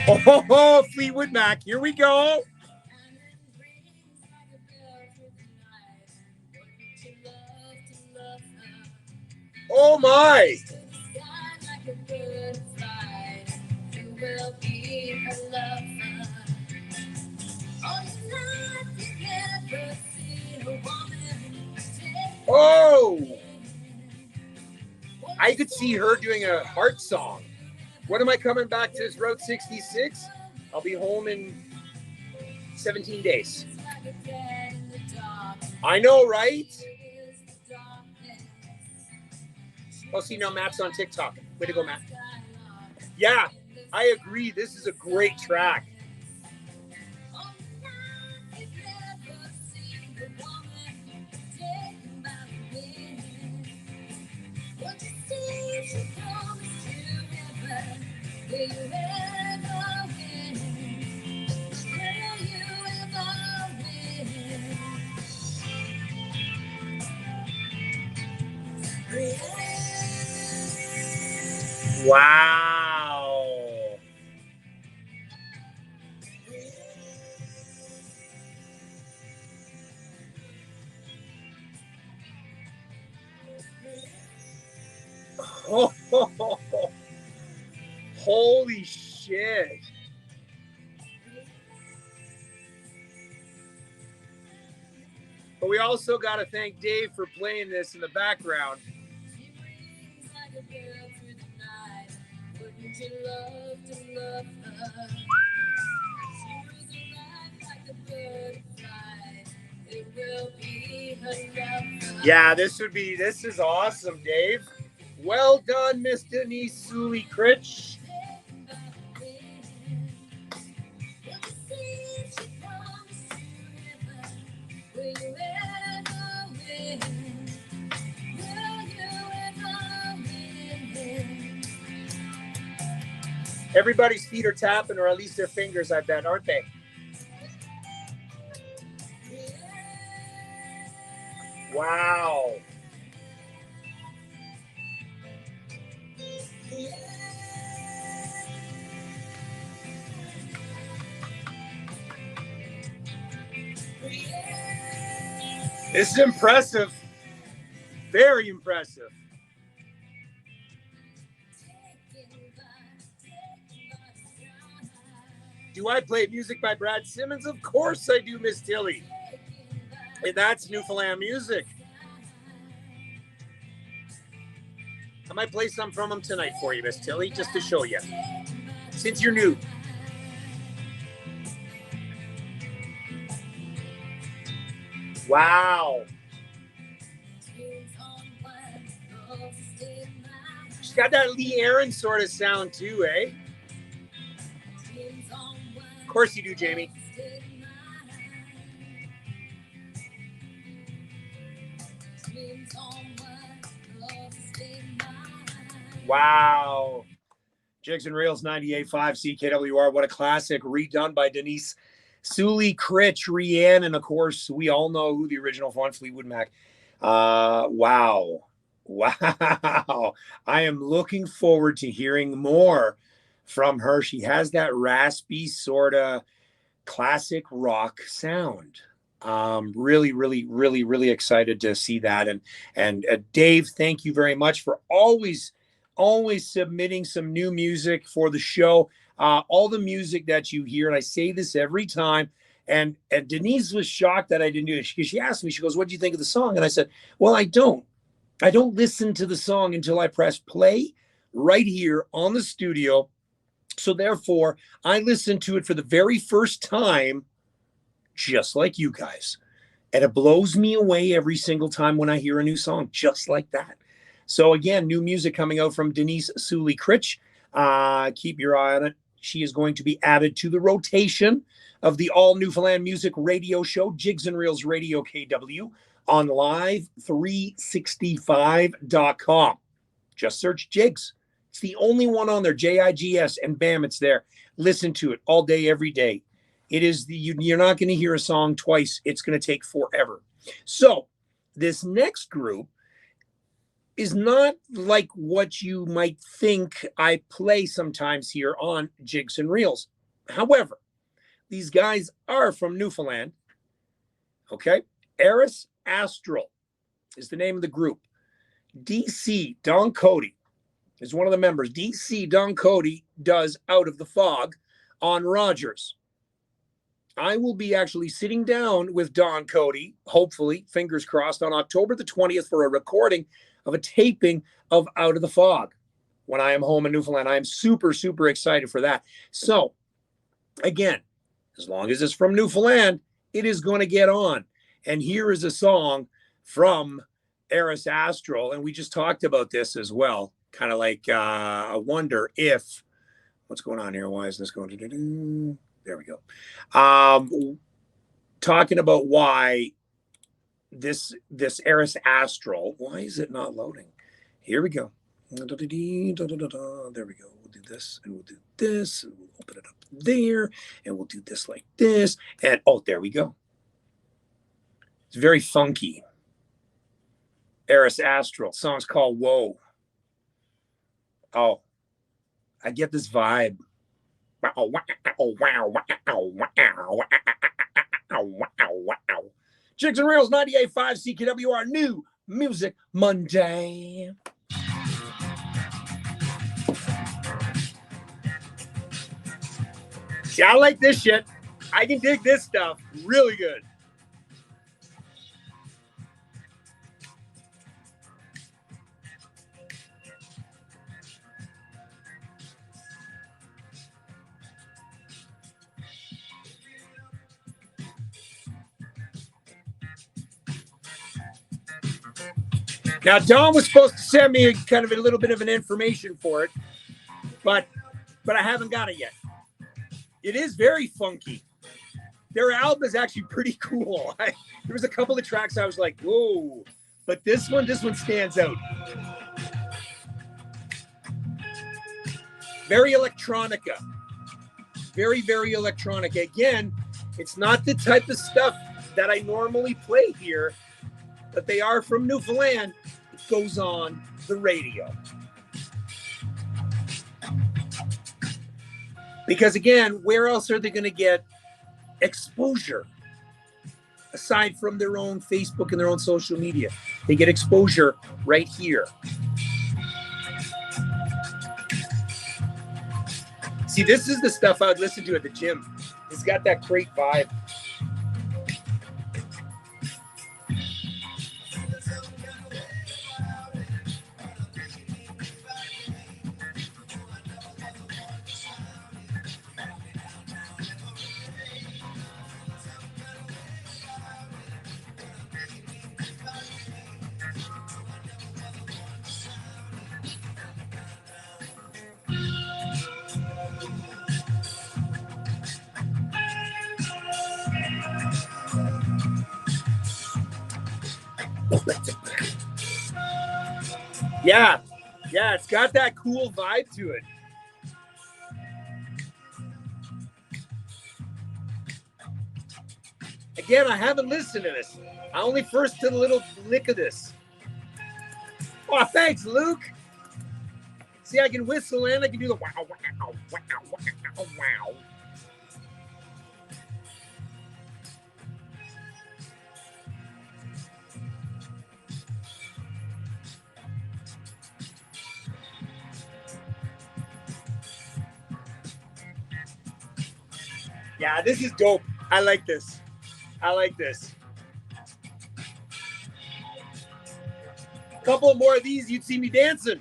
Oh, Fleetwood Mac, here we go. Oh my! Oh! I could see her doing a heart song. When am I coming back to this Route 66? I'll be home in 17 days. I know, right? Oh, see, now Matt's on TikTok. Way to go, Matt. Yeah, I agree. This is a great track. Wow. Oh, holy shit. But we also got to thank Dave for playing this in the background. Yeah, this is awesome, Dave. Well done, Miss Denise Sully Critch. Everybody's feet are tapping, or at least their fingers, I bet, aren't they? Wow. This is impressive. Very impressive. Do I play music by Brad Simmons? Of course I do, Miss Tilly. And that's Newfoundland music. I might play some from him tonight for you, Miss Tilly, just to show you. Since you're new. Wow. She's got that Lee Aaron sort of sound too, eh? Of course you do, Jamie. Wow. Jigs and Reels 98.5 CKWR. What a classic, redone by Denise Sully, Critch, Rianne, and of course, we all know who the original one, Fleetwood Mac. Wow. Wow. I am looking forward to hearing more from her. She has that raspy sort of classic rock sound. Really, really, really, really excited to see that. And Dave, thank you very much for always submitting some new music for the show. All the music that you hear, and I say this every time. And Denise was shocked that I didn't do it. She asked me, she goes, "What do you think of the song?" And I said, "Well, I don't listen to the song until I press play right here on the studio. So therefore, I listen to it for the very first time, just like you guys. And it blows me away every single time when I hear a new song, just like that." So again, new music coming out from Denise Sully Critch. Keep your eye on it. She is going to be added to the rotation of the all Newfoundland music radio show, Jigs and Reels Radio KW, on live365.com. Just search Jigs. It's the only one on there, JIGS, and bam, it's there. Listen to it all day, every day. It is you're not going to hear a song twice. It's going to take forever. So this next group is not like what you might think I play sometimes here on Jigs and Reels. However, these guys are from Newfoundland. Okay. Eris Astral is the name of the group. DC Don Cody is one of the members. DC Don Cody does Out of the Fog on Rogers. I will be actually sitting down with Don Cody, hopefully, fingers crossed, on October the 20th for a recording of a taping of Out of the Fog when I am home in Newfoundland. I am super, super excited for that. So, again, as long as it's from Newfoundland, it is going to get on. And here is a song from Eris Astral, and we just talked about this as well. Kind of like I wonder if, what's going on here? Why is this going to... There we go. Talking about why this Eris Astral, why is it not loading? Here we go. There we go. We'll do this, and we'll do this, and we'll open it up there, and we'll do this like this, and oh, there we go. It's very funky. Eris Astral. Song's called Whoa. Oh, I get this vibe. Jigs and Reels 98.5 CKWR New Music Monday. See, I like this shit. I can dig this stuff really good. Now, Don was supposed to send me kind of a little bit of an information for it, but I haven't got it yet. It is very funky. Their album is actually pretty cool. There was a couple of tracks I was like, whoa, but this one stands out. Very electronica. Very, very electronica. Again, it's not the type of stuff that I normally play here, but they are from Newfoundland. It goes on the radio. Because again, where else are they going to get exposure aside from their own Facebook and their own social media? They get exposure right here. See, this is the stuff I would listen to at the gym. It's got that great vibe. Yeah, Yeah, it's got that cool vibe to it. Again, I haven't listened to this. I only first did a little lick of this. Oh, thanks, Luke. See, I can whistle and I can do the wow, wow, wow, wow, wow. Yeah, this is dope. I like this. I like this. A couple more of these, you'd see me dancing.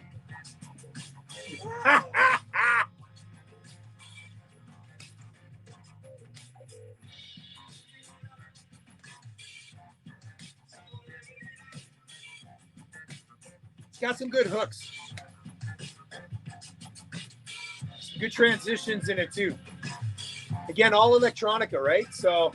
It's got some good hooks. Good transitions in it too. Again, all electronica, right? So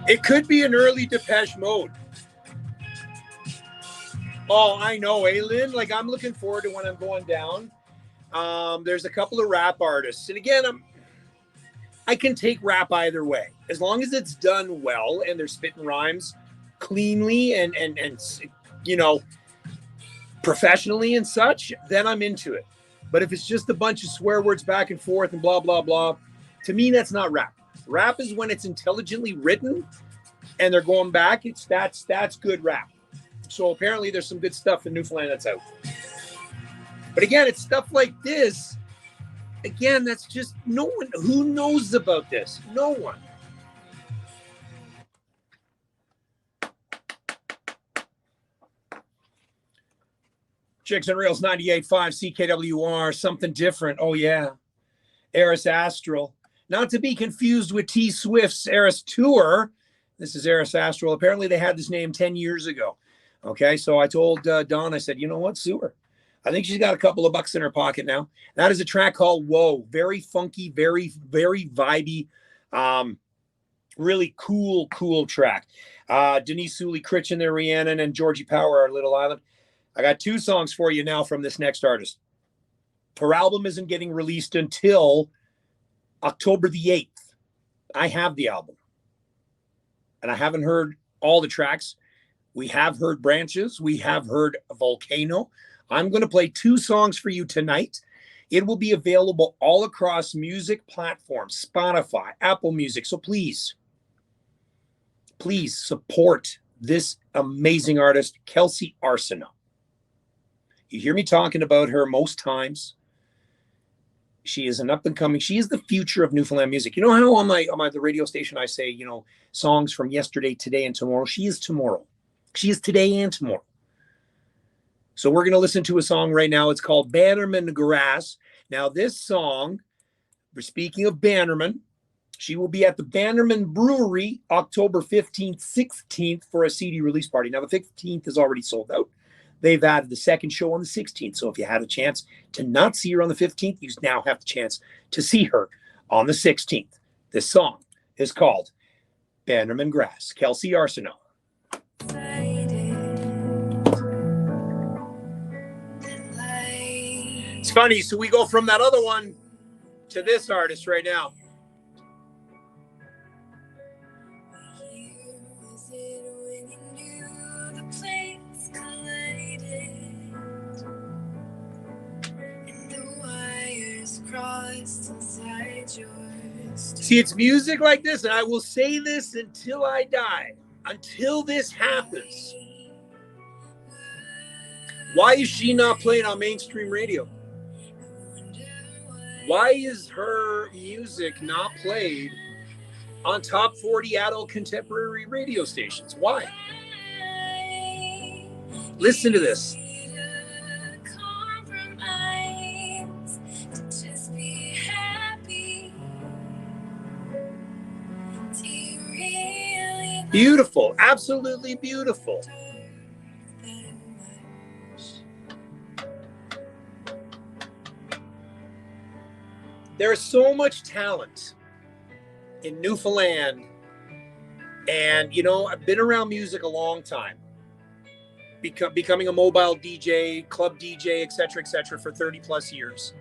it could be an early Depeche Mode. Oh, I know, Lynn. Like, I'm looking forward to when I'm going down. There's a couple of rap artists. And again, I can take rap either way. As long as it's done well and they're spitting rhymes cleanly and you know, professionally and such, then I'm into it. But if it's just a bunch of swear words back and forth and blah, blah, blah, to me, that's not rap. Rap is when it's intelligently written and they're going back. That's good rap. So apparently there's some good stuff in Newfoundland that's out. But again, it's stuff like this. Again, that's just no one who knows about this. No one. Jigs and Reels 98.5 CKWR, something different. Oh, yeah. Eris Astral. Not to be confused with T Swift's Eris Tour. This is Eris Astral. Apparently they had this name 10 years ago. Okay, so I told Dawn, I said, you know what, sue her. I think she's got a couple of bucks in her pocket now. That is a track called Whoa. Very funky, very, very vibey. Really cool track. Denise Sully, Critchin there, Rhiannon, and Georgie Power, our Little Island. I got two songs for you now from this next artist. Her album isn't getting released until October the 8th. I have the album. And I haven't heard all the tracks. We have heard Branches. We have heard Volcano. I'm going to play two songs for you tonight. It will be available all across music platforms, Spotify, Apple Music. So please support this amazing artist, Kelsey Arsenault. You hear me talking about her most times. She is an up-and-coming. She is the future of Newfoundland music. You know how on the radio station I say, you know, songs from yesterday, today, and tomorrow? She is tomorrow. She is today and tomorrow. So we're going to listen to a song right now. It's called Bannerman Grass. Now, this song, we're speaking of Bannerman, she will be at the Bannerman Brewery October 15th, 16th for a CD release party. Now, the 15th is already sold out. They've added the second show on the 16th. So if you had a chance to not see her on the 15th, you now have the chance to see her on the 16th. This song is called Bannerman Grass. Kelsey Arsenault. It's funny. So we go from that other one to this artist right now. See, it's music like this, and I will say this until I die, until this happens. Why is she not playing on mainstream radio? Why is her music not played on top 40 adult contemporary radio stations? Why? Listen to this. Beautiful, absolutely beautiful. There's so much talent in Newfoundland. And, you know, I've been around music a long time. Becoming a mobile DJ, club DJ, et cetera, for 30 plus years.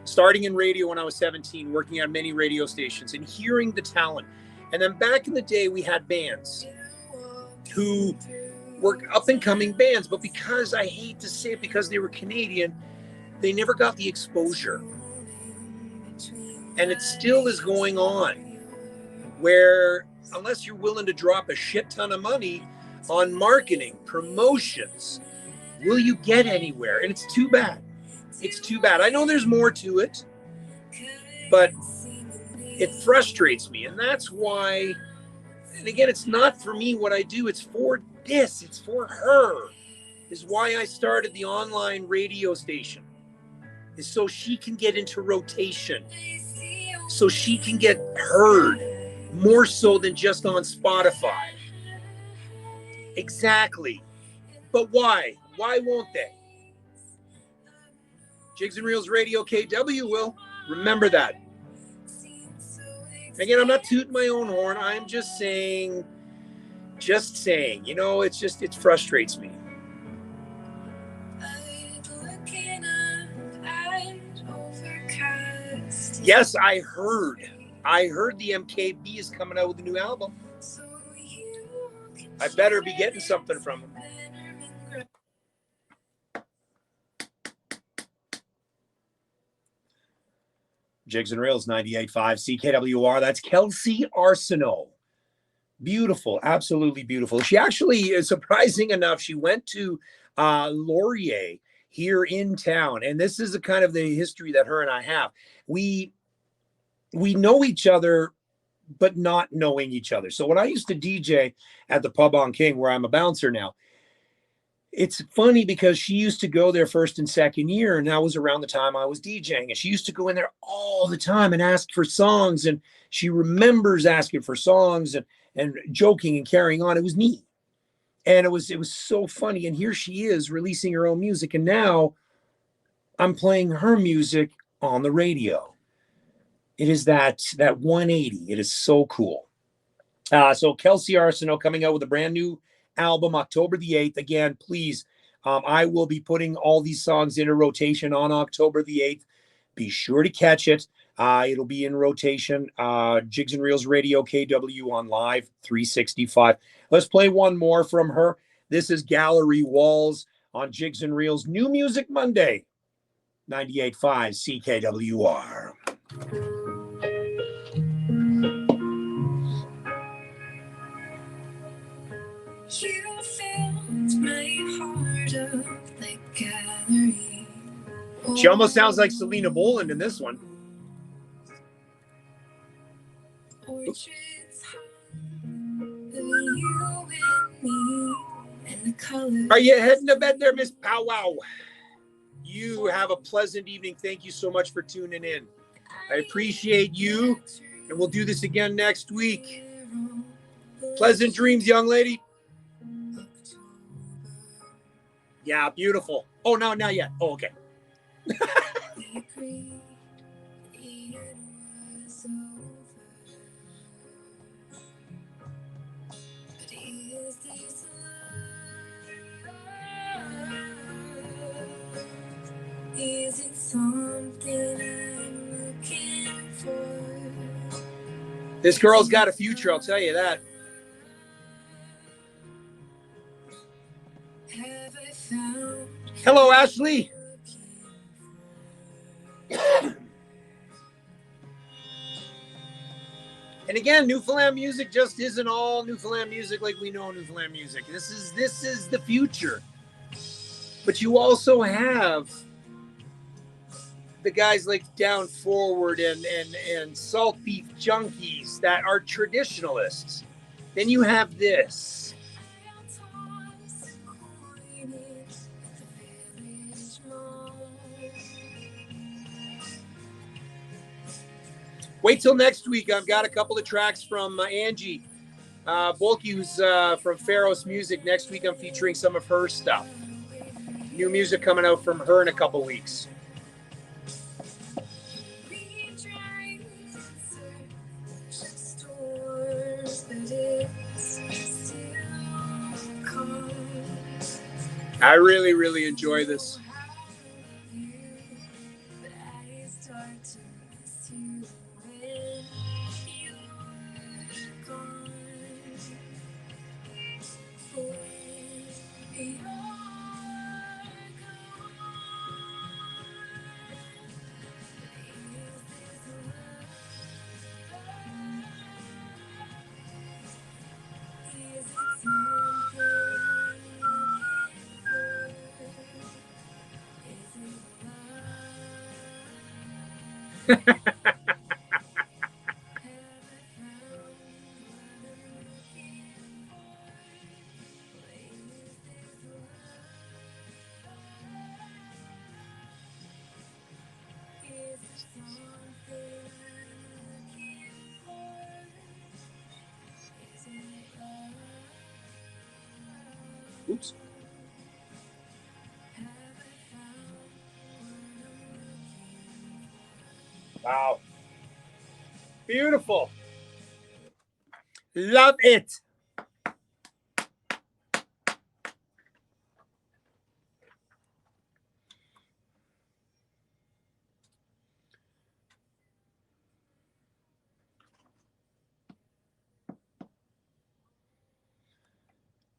Starting in radio when I was 17, working on many radio stations and hearing the talent. And then back in the day, we had bands who were up and coming bands, but because, I hate to say it, because they were Canadian, they never got the exposure. And it still is going on, where unless you're willing to drop a shit ton of money on marketing, promotions, will you get anywhere? And it's too bad. It's too bad. I know there's more to it, but it frustrates me. And that's why, and again, it's not for me what I do. It's for this. It's for her. Is why I started the online radio station. Is so she can get into rotation. So she can get heard more so than just on Spotify. Exactly. But why? Why won't they? Jigs and Reels Radio KW will. Remember that. Again, I'm not tooting my own horn. I'm just saying, you know, it frustrates me. Yes, I heard the MKB is coming out with a new album. I better be getting something from him. Jigs and Reels 98.5 CKWR. That's Kelsey Arsenault. Beautiful, absolutely beautiful. She actually, surprising enough, she went to Laurier here in town. And this is a kind of the history that her and I have. We know each other, but not knowing each other. So when I used to DJ at the Pub on King, where I'm a bouncer now, it's funny because she used to go there first and second year, and that was around the time I was DJing. And she used to go in there all the time and ask for songs. And she remembers asking for songs and joking and carrying on. It was neat. And it was so funny. And here she is releasing her own music. And now I'm playing her music on the radio. It is that 180. It is so cool. So Kelsey Arsenault coming out with a brand new album October the 8th. Again, please, I will be putting all these songs into rotation on October the 8th. Be sure to catch it. It'll be in rotation. Jigs and Reels Radio KW on Live 365. Let's play one more from her. This is Gallery Walls on Jigs and Reels New Music Monday, 98.5 CKWR. You filled my heart up like gallery. She almost sounds like Selena Boland in this one. Orchids hung, you and me, and the colors. Are you heading to bed there, Miss Powwow? You have a pleasant evening. Thank you so much for tuning in. I appreciate you, and we'll do this again next week. Pleasant dreams, young lady. Yeah, beautiful. Oh, no, not yet. Oh, okay. Is it something I'm looking for? This girl's got a future, I'll tell you that. Have I found? Hello, Ashley. And again, Newfoundland music just isn't all Newfoundland music like we know Newfoundland music. This is the future. But you also have the guys like Down Forward and Salt Beef Junkies that are traditionalists. Then you have this. Wait till next week. I've got a couple of tracks from Angie Bolke, who's from Pharos Music. Next week, I'm featuring some of her stuff. New music coming out from her in a couple weeks. I really, really enjoy this. Oops. Wow. Beautiful. Love it.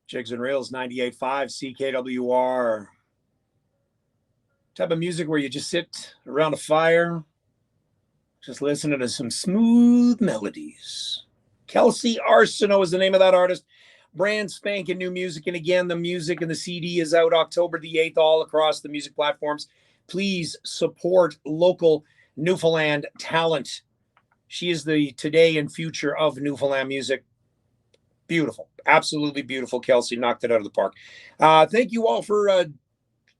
Jigs and Reels 98.5 CKWR. Type of music where you just sit around a fire, just listening to some smooth melodies. Kelsey Arsenault is the name of that artist. Brand spanking new music. And again, the music and the CD is out October the 8th all across the music platforms. Please support local Newfoundland talent. She is the today and future of Newfoundland music. Beautiful. Absolutely beautiful. Kelsey knocked it out of the park. Thank you all for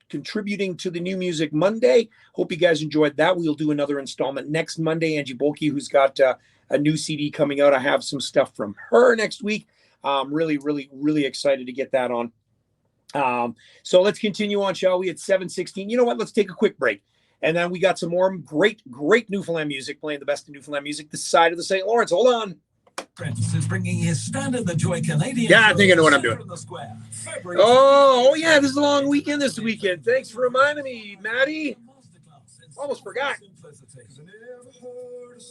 contributing to the New Music Monday. Hope you guys enjoyed that. We'll do another installment next Monday. Angie Bolke, who's got a new CD coming out. I have some stuff from her next week. Really, really, really excited to get that on. So let's continue on, shall we? At 7:16. You know what? Let's take a quick break. And then we got some more great Newfoundland music, playing the best of Newfoundland music this side of the St. Lawrence. Hold on. Prentice is bringing his Stand in the Joy Canadian. Yeah, I think I know what I'm doing. Oh, yeah, this is a long weekend this weekend. Thanks for reminding me, Maddie. Almost forgot.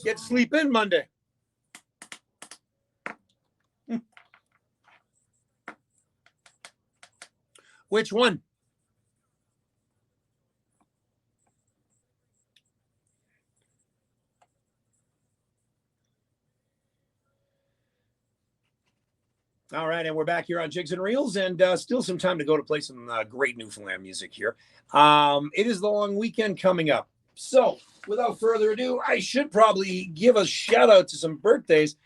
Get to sleep in Monday. Which one? All right, and we're back here on Jigs and Reels, and still some time to go to play some great Newfoundland music here. It is the long weekend coming up. So, without further ado, I should probably give a shout out to some birthdays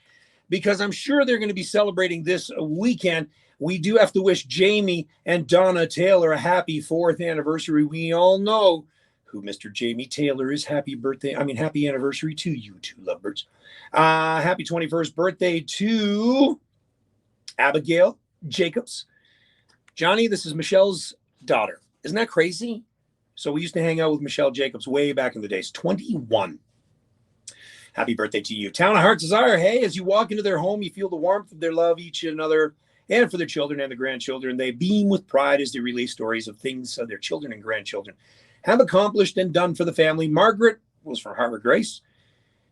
because I'm sure they're going to be celebrating this weekend. We do have to wish Jamie and Donna Taylor a happy 4th anniversary. We all know who Mr. Jamie Taylor is. Happy anniversary to you two lovebirds. Happy 21st birthday to Abigail Jacobs. Johnny, this is Michelle's daughter. Isn't that crazy? So we used to hang out with Michelle Jacobs way back in the days. 21. Happy birthday to you. Town of Hearts Desire. Hey, as you walk into their home, you feel the warmth of their love, each another, and for their children and the grandchildren. They beam with pride as they relay stories of things their children and grandchildren have accomplished and done for the family. Margaret was from Harvard Grace.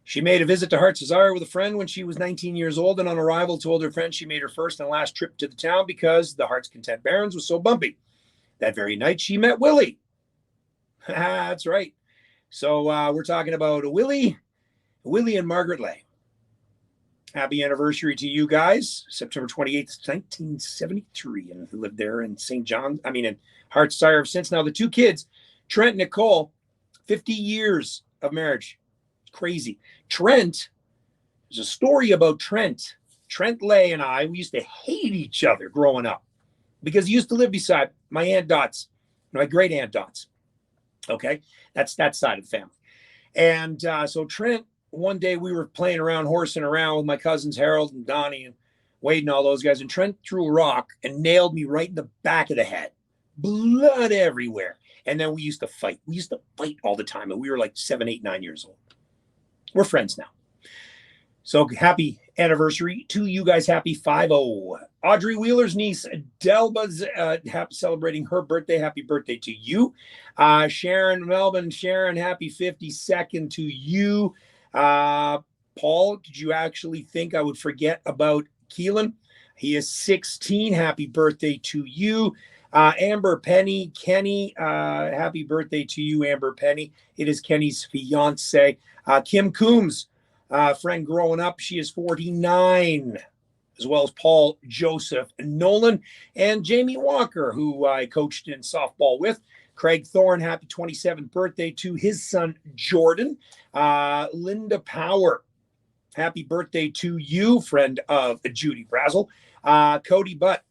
She made a visit to Hearts Desire with a friend when she was 19 years old, and on arrival told her friend she made her first and last trip to the town because the Hearts Content Barons was so bumpy. That very night, she met Willie. That's right. So we're talking about Willie and Margaret Lay. Happy anniversary to you guys. September 28th, 1973, and who lived there in in Hearts Desire since. Now, the two kids, Trent and Nicole, 50 years of marriage. Crazy. Trent, there's a story about Trent. Trent Lay and I, we used to hate each other growing up because he used to live beside my Aunt Dot's, my great Aunt Dot's. Okay, that's that side of the family. And so Trent, one day we were playing around, horsing around with my cousins Harold and Donnie and Wade and all those guys. And Trent threw a rock and nailed me right in the back of the head. Blood everywhere. And then we used to fight. We used to fight all the time. And we were like 7, 8, 9 years old. We're friends now. So happy anniversary to you guys. Happy 50. Audrey Wheeler's niece, Delba's celebrating her birthday. Happy birthday to you. Sharon Melvin, Sharon, happy 52nd to you. Paul, did you actually think I would forget about Keelan? He is 16. Happy birthday to you. Amber Penny, Kenny, happy birthday to you, Amber Penny. It is Kenny's fiance. Kim Coombs, friend growing up, she is 49, as well as Paul Joseph Nolan and Jamie Walker, who I coached in softball with. Craig Thorne, happy 27th birthday to his son, Jordan. Linda Power, happy birthday to you, friend of Judy Brazel. Cody Butt,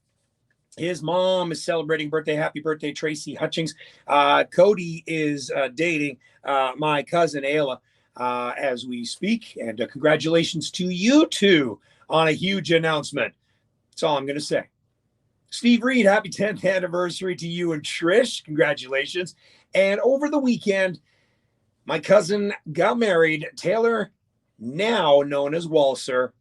his mom is celebrating birthday. Happy birthday, Tracy Hutchings. Cody is dating my cousin, Ayla, as we speak. And congratulations to you two on a huge announcement. That's all I'm going to say. Steve Reed, happy 10th anniversary to you and Trish. Congratulations. And over the weekend, my cousin got married. Taylor, now known as Walser,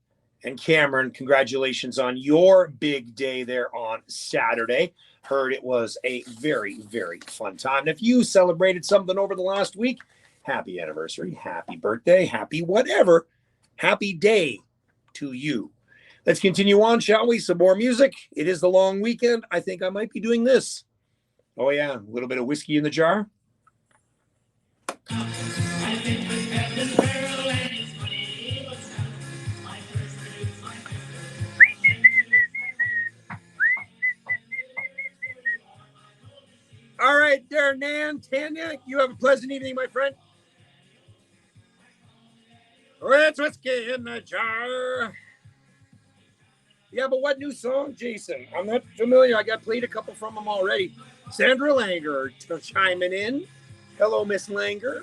and Cameron, congratulations on your big day there on Saturday. Heard it was a very, very fun time. And if you celebrated something over the last week, happy anniversary, happy birthday, happy whatever, happy day to you. Let's continue on, shall we? Some more music. It is the long weekend. I think I might be doing this. Oh, yeah, a little bit of whiskey in the jar. All right, there, Nan, Tanya, you have a pleasant evening, my friend. It's whiskey in the jar. Yeah, but what new song, Jason? I'm not familiar. I got played a couple from them already. Sandra Langer chiming in. Hello, Miss Langer.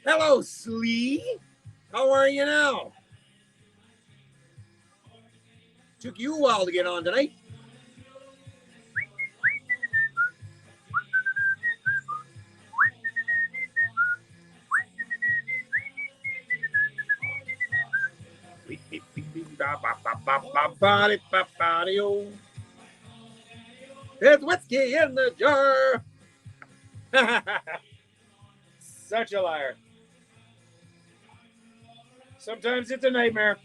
Hello, Slee. How are you now? Took you a while to get on tonight. There's whiskey in the jar. Such a liar. Sometimes it's a nightmare.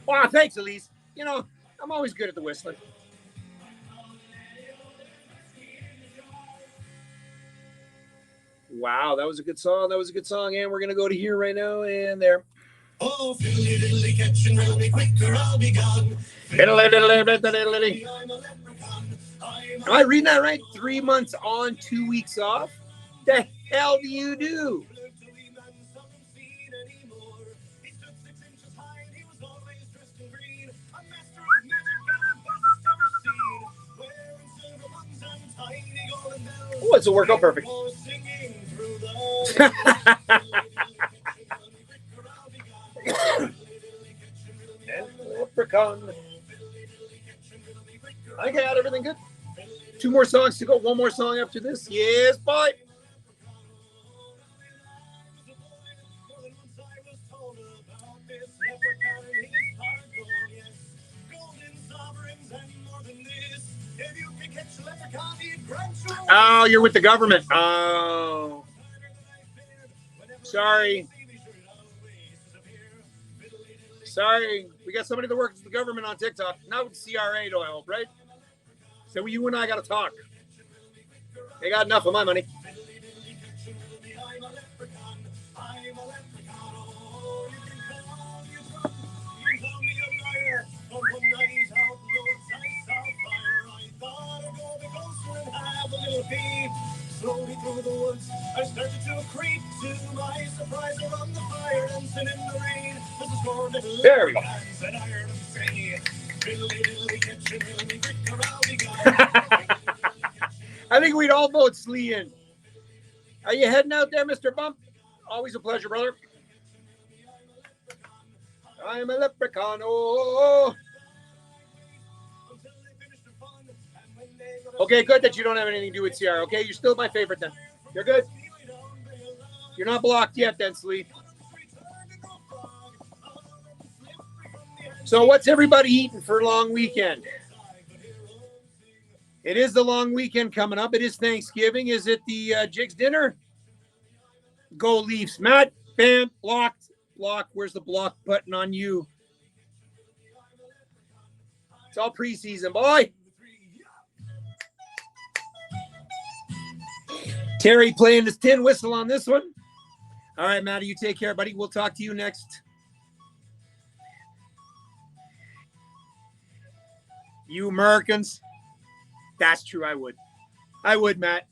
Wow, thanks, Elise. You know, I'm always good at the whistling. Wow, that was a good song. That was a good song. And we're going to go to here right now and there. Oh, fiddly diddly, catch and reel me quick or I'll be gone. Fiddly diddly, diddly. Am I reading that right? 3 months on, 2 weeks off? The hell do you do? Oh, it's a workout perfect. Leprechaun. I got everything good. 2 more songs to go. 1 more song after this. Yes, bye. Oh, you're with the government. Oh. Sorry. Sorry. We got somebody that works with the government on TikTok. Not with CRA, do I hope, right? So you and I got to talk. They got enough of my money. I'm a leprechaun. I'm a leprechaun. Oh, you can call me drunk. You can call me a liar. But one night out, Lord's I saw fire. I thought I'd go the ghost and have a little peep. Slowly through the woods, I started to creep. To my surprise, around the fire, dancing in the rain. This is for little There we go. leprechauns, and I heard them say, "Fiddly diddly kitchen, fiddly cricker, I'll be gone." I think we'd all vote Slee in. Are you heading out there, Mr. Bump? Always a pleasure, brother. I'm a leprechaun. Oh. Okay, good that you don't have anything to do with CR. Okay, you're still my favorite then. You're good. You're not blocked yet then, Slee. So what's everybody eating for a long weekend? It is the long weekend coming up. It is Thanksgiving. Is it the Jigs dinner? Go Leafs. Matt, bam, blocked. Block. Where's the block button on you? It's all preseason, boy. Terry playing his tin whistle on this one. All right, Matty, you take care, buddy. We'll talk to you next. You Americans. That's true. I would. I would, Matt.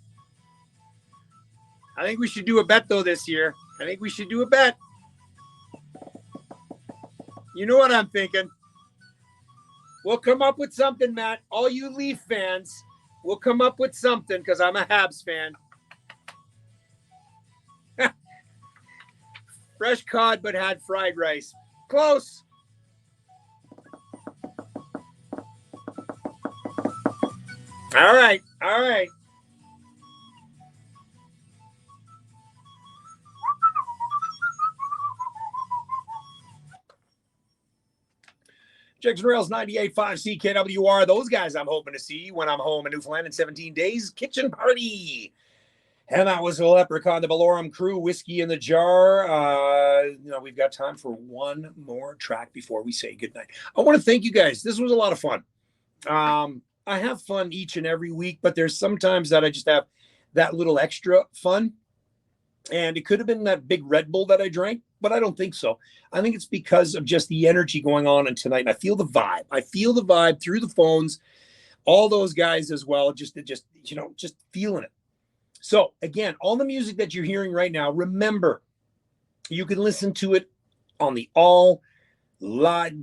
I think we should do a bet, though, this year. I think we should do a bet. You know what I'm thinking. We'll come up with something, Matt. All you Leaf fans, we'll come up with something because I'm a Habs fan. Fresh cod, but had fried rice. Close. All right. All right. Jigs and Rails 98.5 CKWR. Those guys I'm hoping to see when I'm home in Newfoundland in 17 days. Kitchen party. And that was the Leprechaun, the Ballorem crew, Whiskey in the Jar. We've got time for one more track before we say goodnight. I want to thank you guys. This was a lot of fun. I have fun each and every week, but there's sometimes that I just have that little extra fun. And it could have been that big Red Bull that I drank, but I don't think so. I think it's because of just the energy going on tonight. And I feel the vibe. I feel the vibe through the phones, all those guys as well, just feeling it. So again, all the music that you're hearing right now, remember, you can listen to it on the all live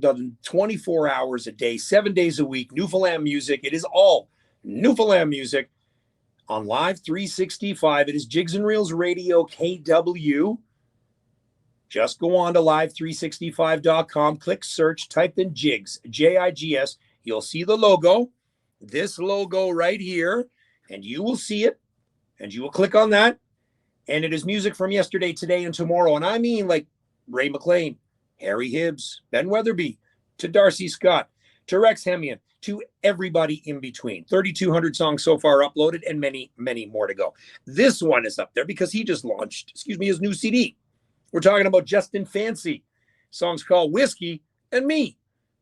24 hours a day, 7 days a week, Newfoundland music. It is all Newfoundland music on Live 365. It is Jigs and Reels Radio KW. Just go on to live365.com, click search, type in Jigs, Jigs. You'll see the logo, this logo right here, and you will see it. And you will click on that, and it is music from yesterday, today, and tomorrow. And I mean like Ray McLean, Harry Hibbs, Ben Weatherby, to Darcy Scott, to Rex Hemian, to everybody in between. 3,200 songs so far uploaded and many, many more to go. This one is up there because he just launched, his new CD. We're talking about Justin Fancy. Song's called Whiskey and Me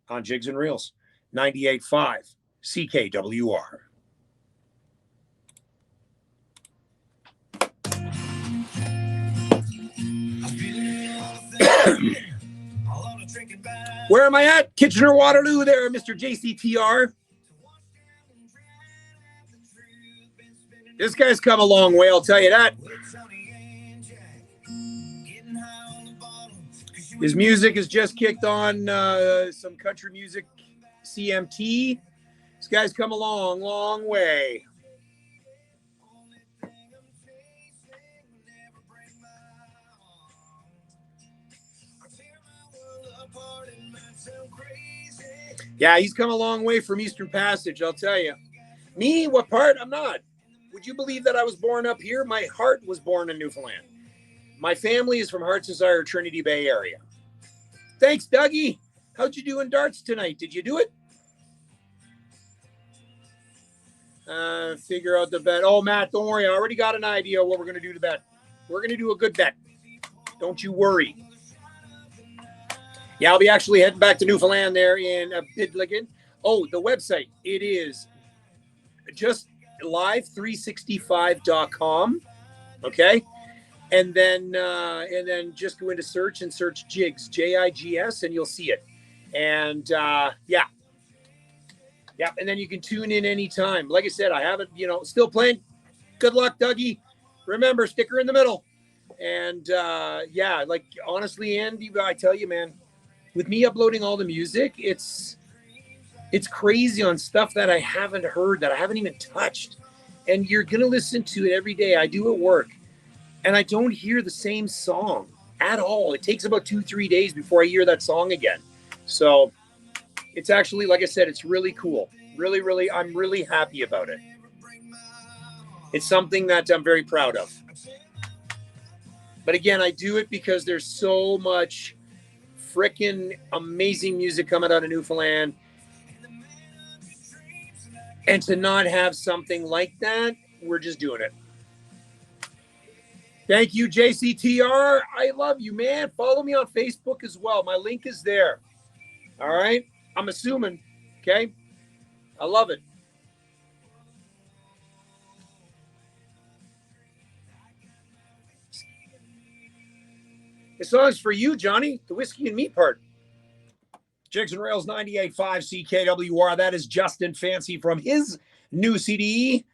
on Jigs and Reels, 98.5 CKWR. Where am I at? Kitchener Waterloo there, Mr. JCTR. This guy's come a long way, I'll tell you that. His music has just kicked on some country music, CMT. This guy's come a long, long way. Yeah, he's come a long way from Eastern Passage, I'll tell you. Me, what part? I'm not. Would you believe that I was born up here? My heart was born in Newfoundland. My family is from Hearts Desire, Trinity Bay area. Thanks, Dougie. How'd you do in darts tonight? Did you do it? Figure out the bet. Oh, Matt, don't worry. I already got an idea what we're going to do to bet. We're going to do a good bet. Don't you worry. Yeah, I'll be actually heading back to Newfoundland there in Bidligan. Oh, the website. It is just live365.com. Okay. And then just go into search and search Jigs, Jigs, and you'll see it. And yeah. And then you can tune in anytime. Like I said, I haven't, still playing. Good luck, Dougie. Remember, sticker in the middle. And like honestly, Andy, I tell you, man, with me uploading all the music, it's crazy on stuff that I haven't heard, that I haven't even touched. And you're gonna listen to it every day. I do at work. And I don't hear the same song at all. It takes about 2-3 days before I hear that song again. So it's actually, like I said, it's really cool. Really, really, I'm really happy about it. It's something that I'm very proud of. But again, I do it because there's so much freaking amazing music coming out of Newfoundland. And to not have something like that, we're just doing it. Thank you, JCTR. I love you, man. Follow me on Facebook as well. My link is there. All right? I'm assuming. Okay? I love it. This song's for you, Johnny. The whiskey and me part. Jigs and Rails 98.5 CKWR. That is Justin Fancy from his new CD.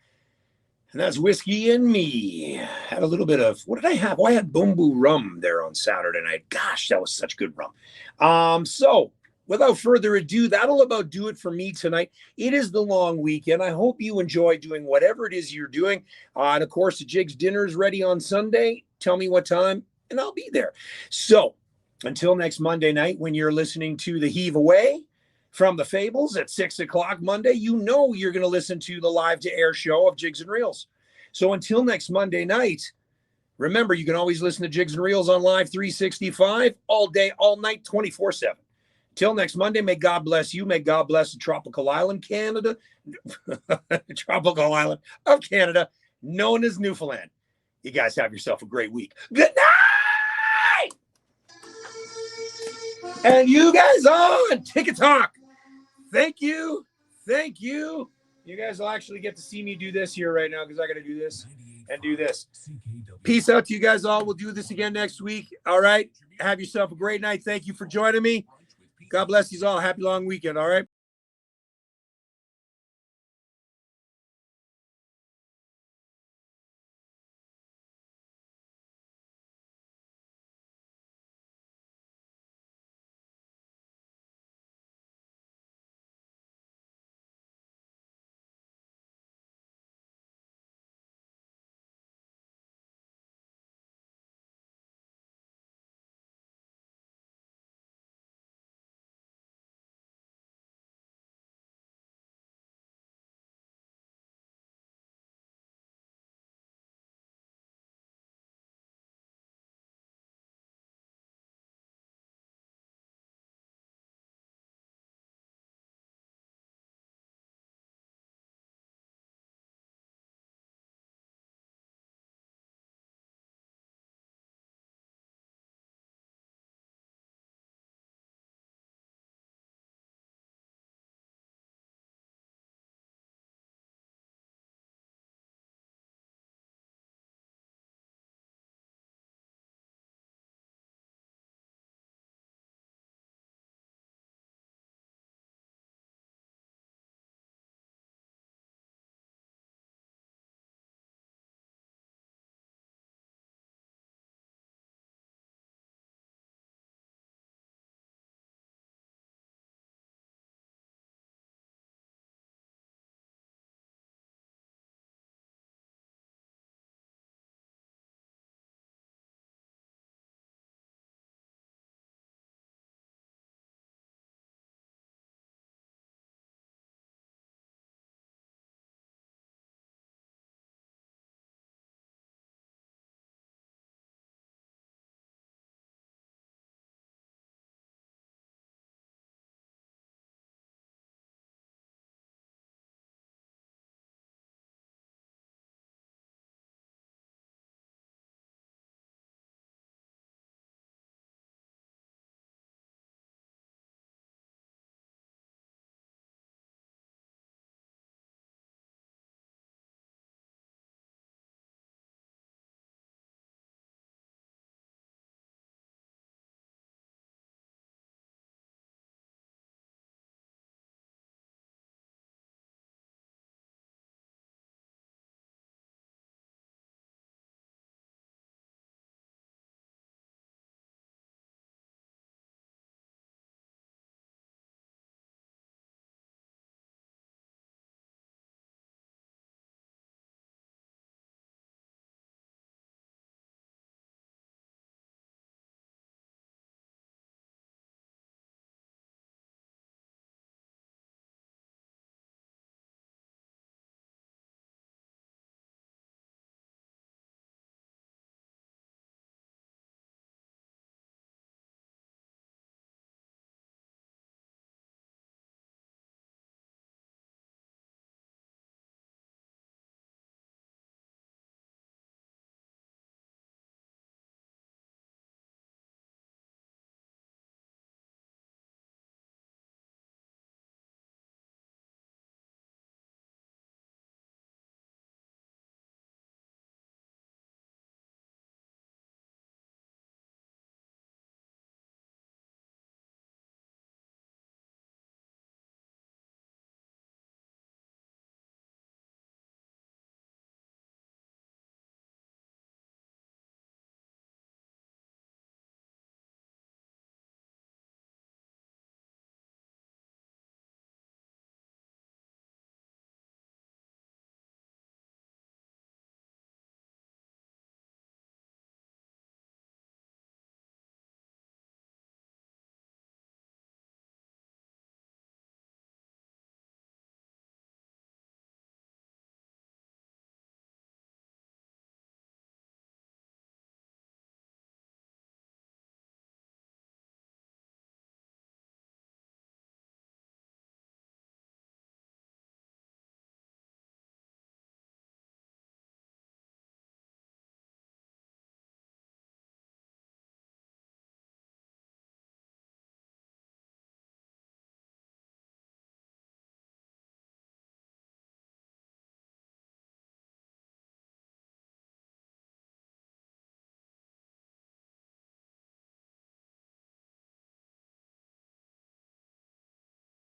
And that's Whiskey and Me. Had a little bit of, what did I have? Oh, I had Bumbu rum there on Saturday night. Gosh, that was such good rum. So without further ado, that'll about do it for me tonight. It is the long weekend. I hope you enjoy doing whatever it is you're doing. And of course, the Jigs dinner is ready on Sunday. Tell me what time, and I'll be there. So until next Monday night, when you're listening to the Heave Away from the Fables at 6 o'clock Monday, you're going to listen to the live to air show of Jigs and Reels. So until next Monday night, remember, you can always listen to Jigs and Reels on Live 365 all day, all night, 24/7. Till next Monday, may God bless you. May God bless the tropical island, Canada, tropical island of Canada, known as Newfoundland. You guys have yourself a great week. Good night! And you guys on Ticket Talk. Thank you. Thank you. You guys will actually get to see me do this here right now because I got to do this and do this. Peace out to you guys all. We'll do this again next week. All right. Have yourself a great night. Thank you for joining me. God bless you all. Happy long weekend. All right.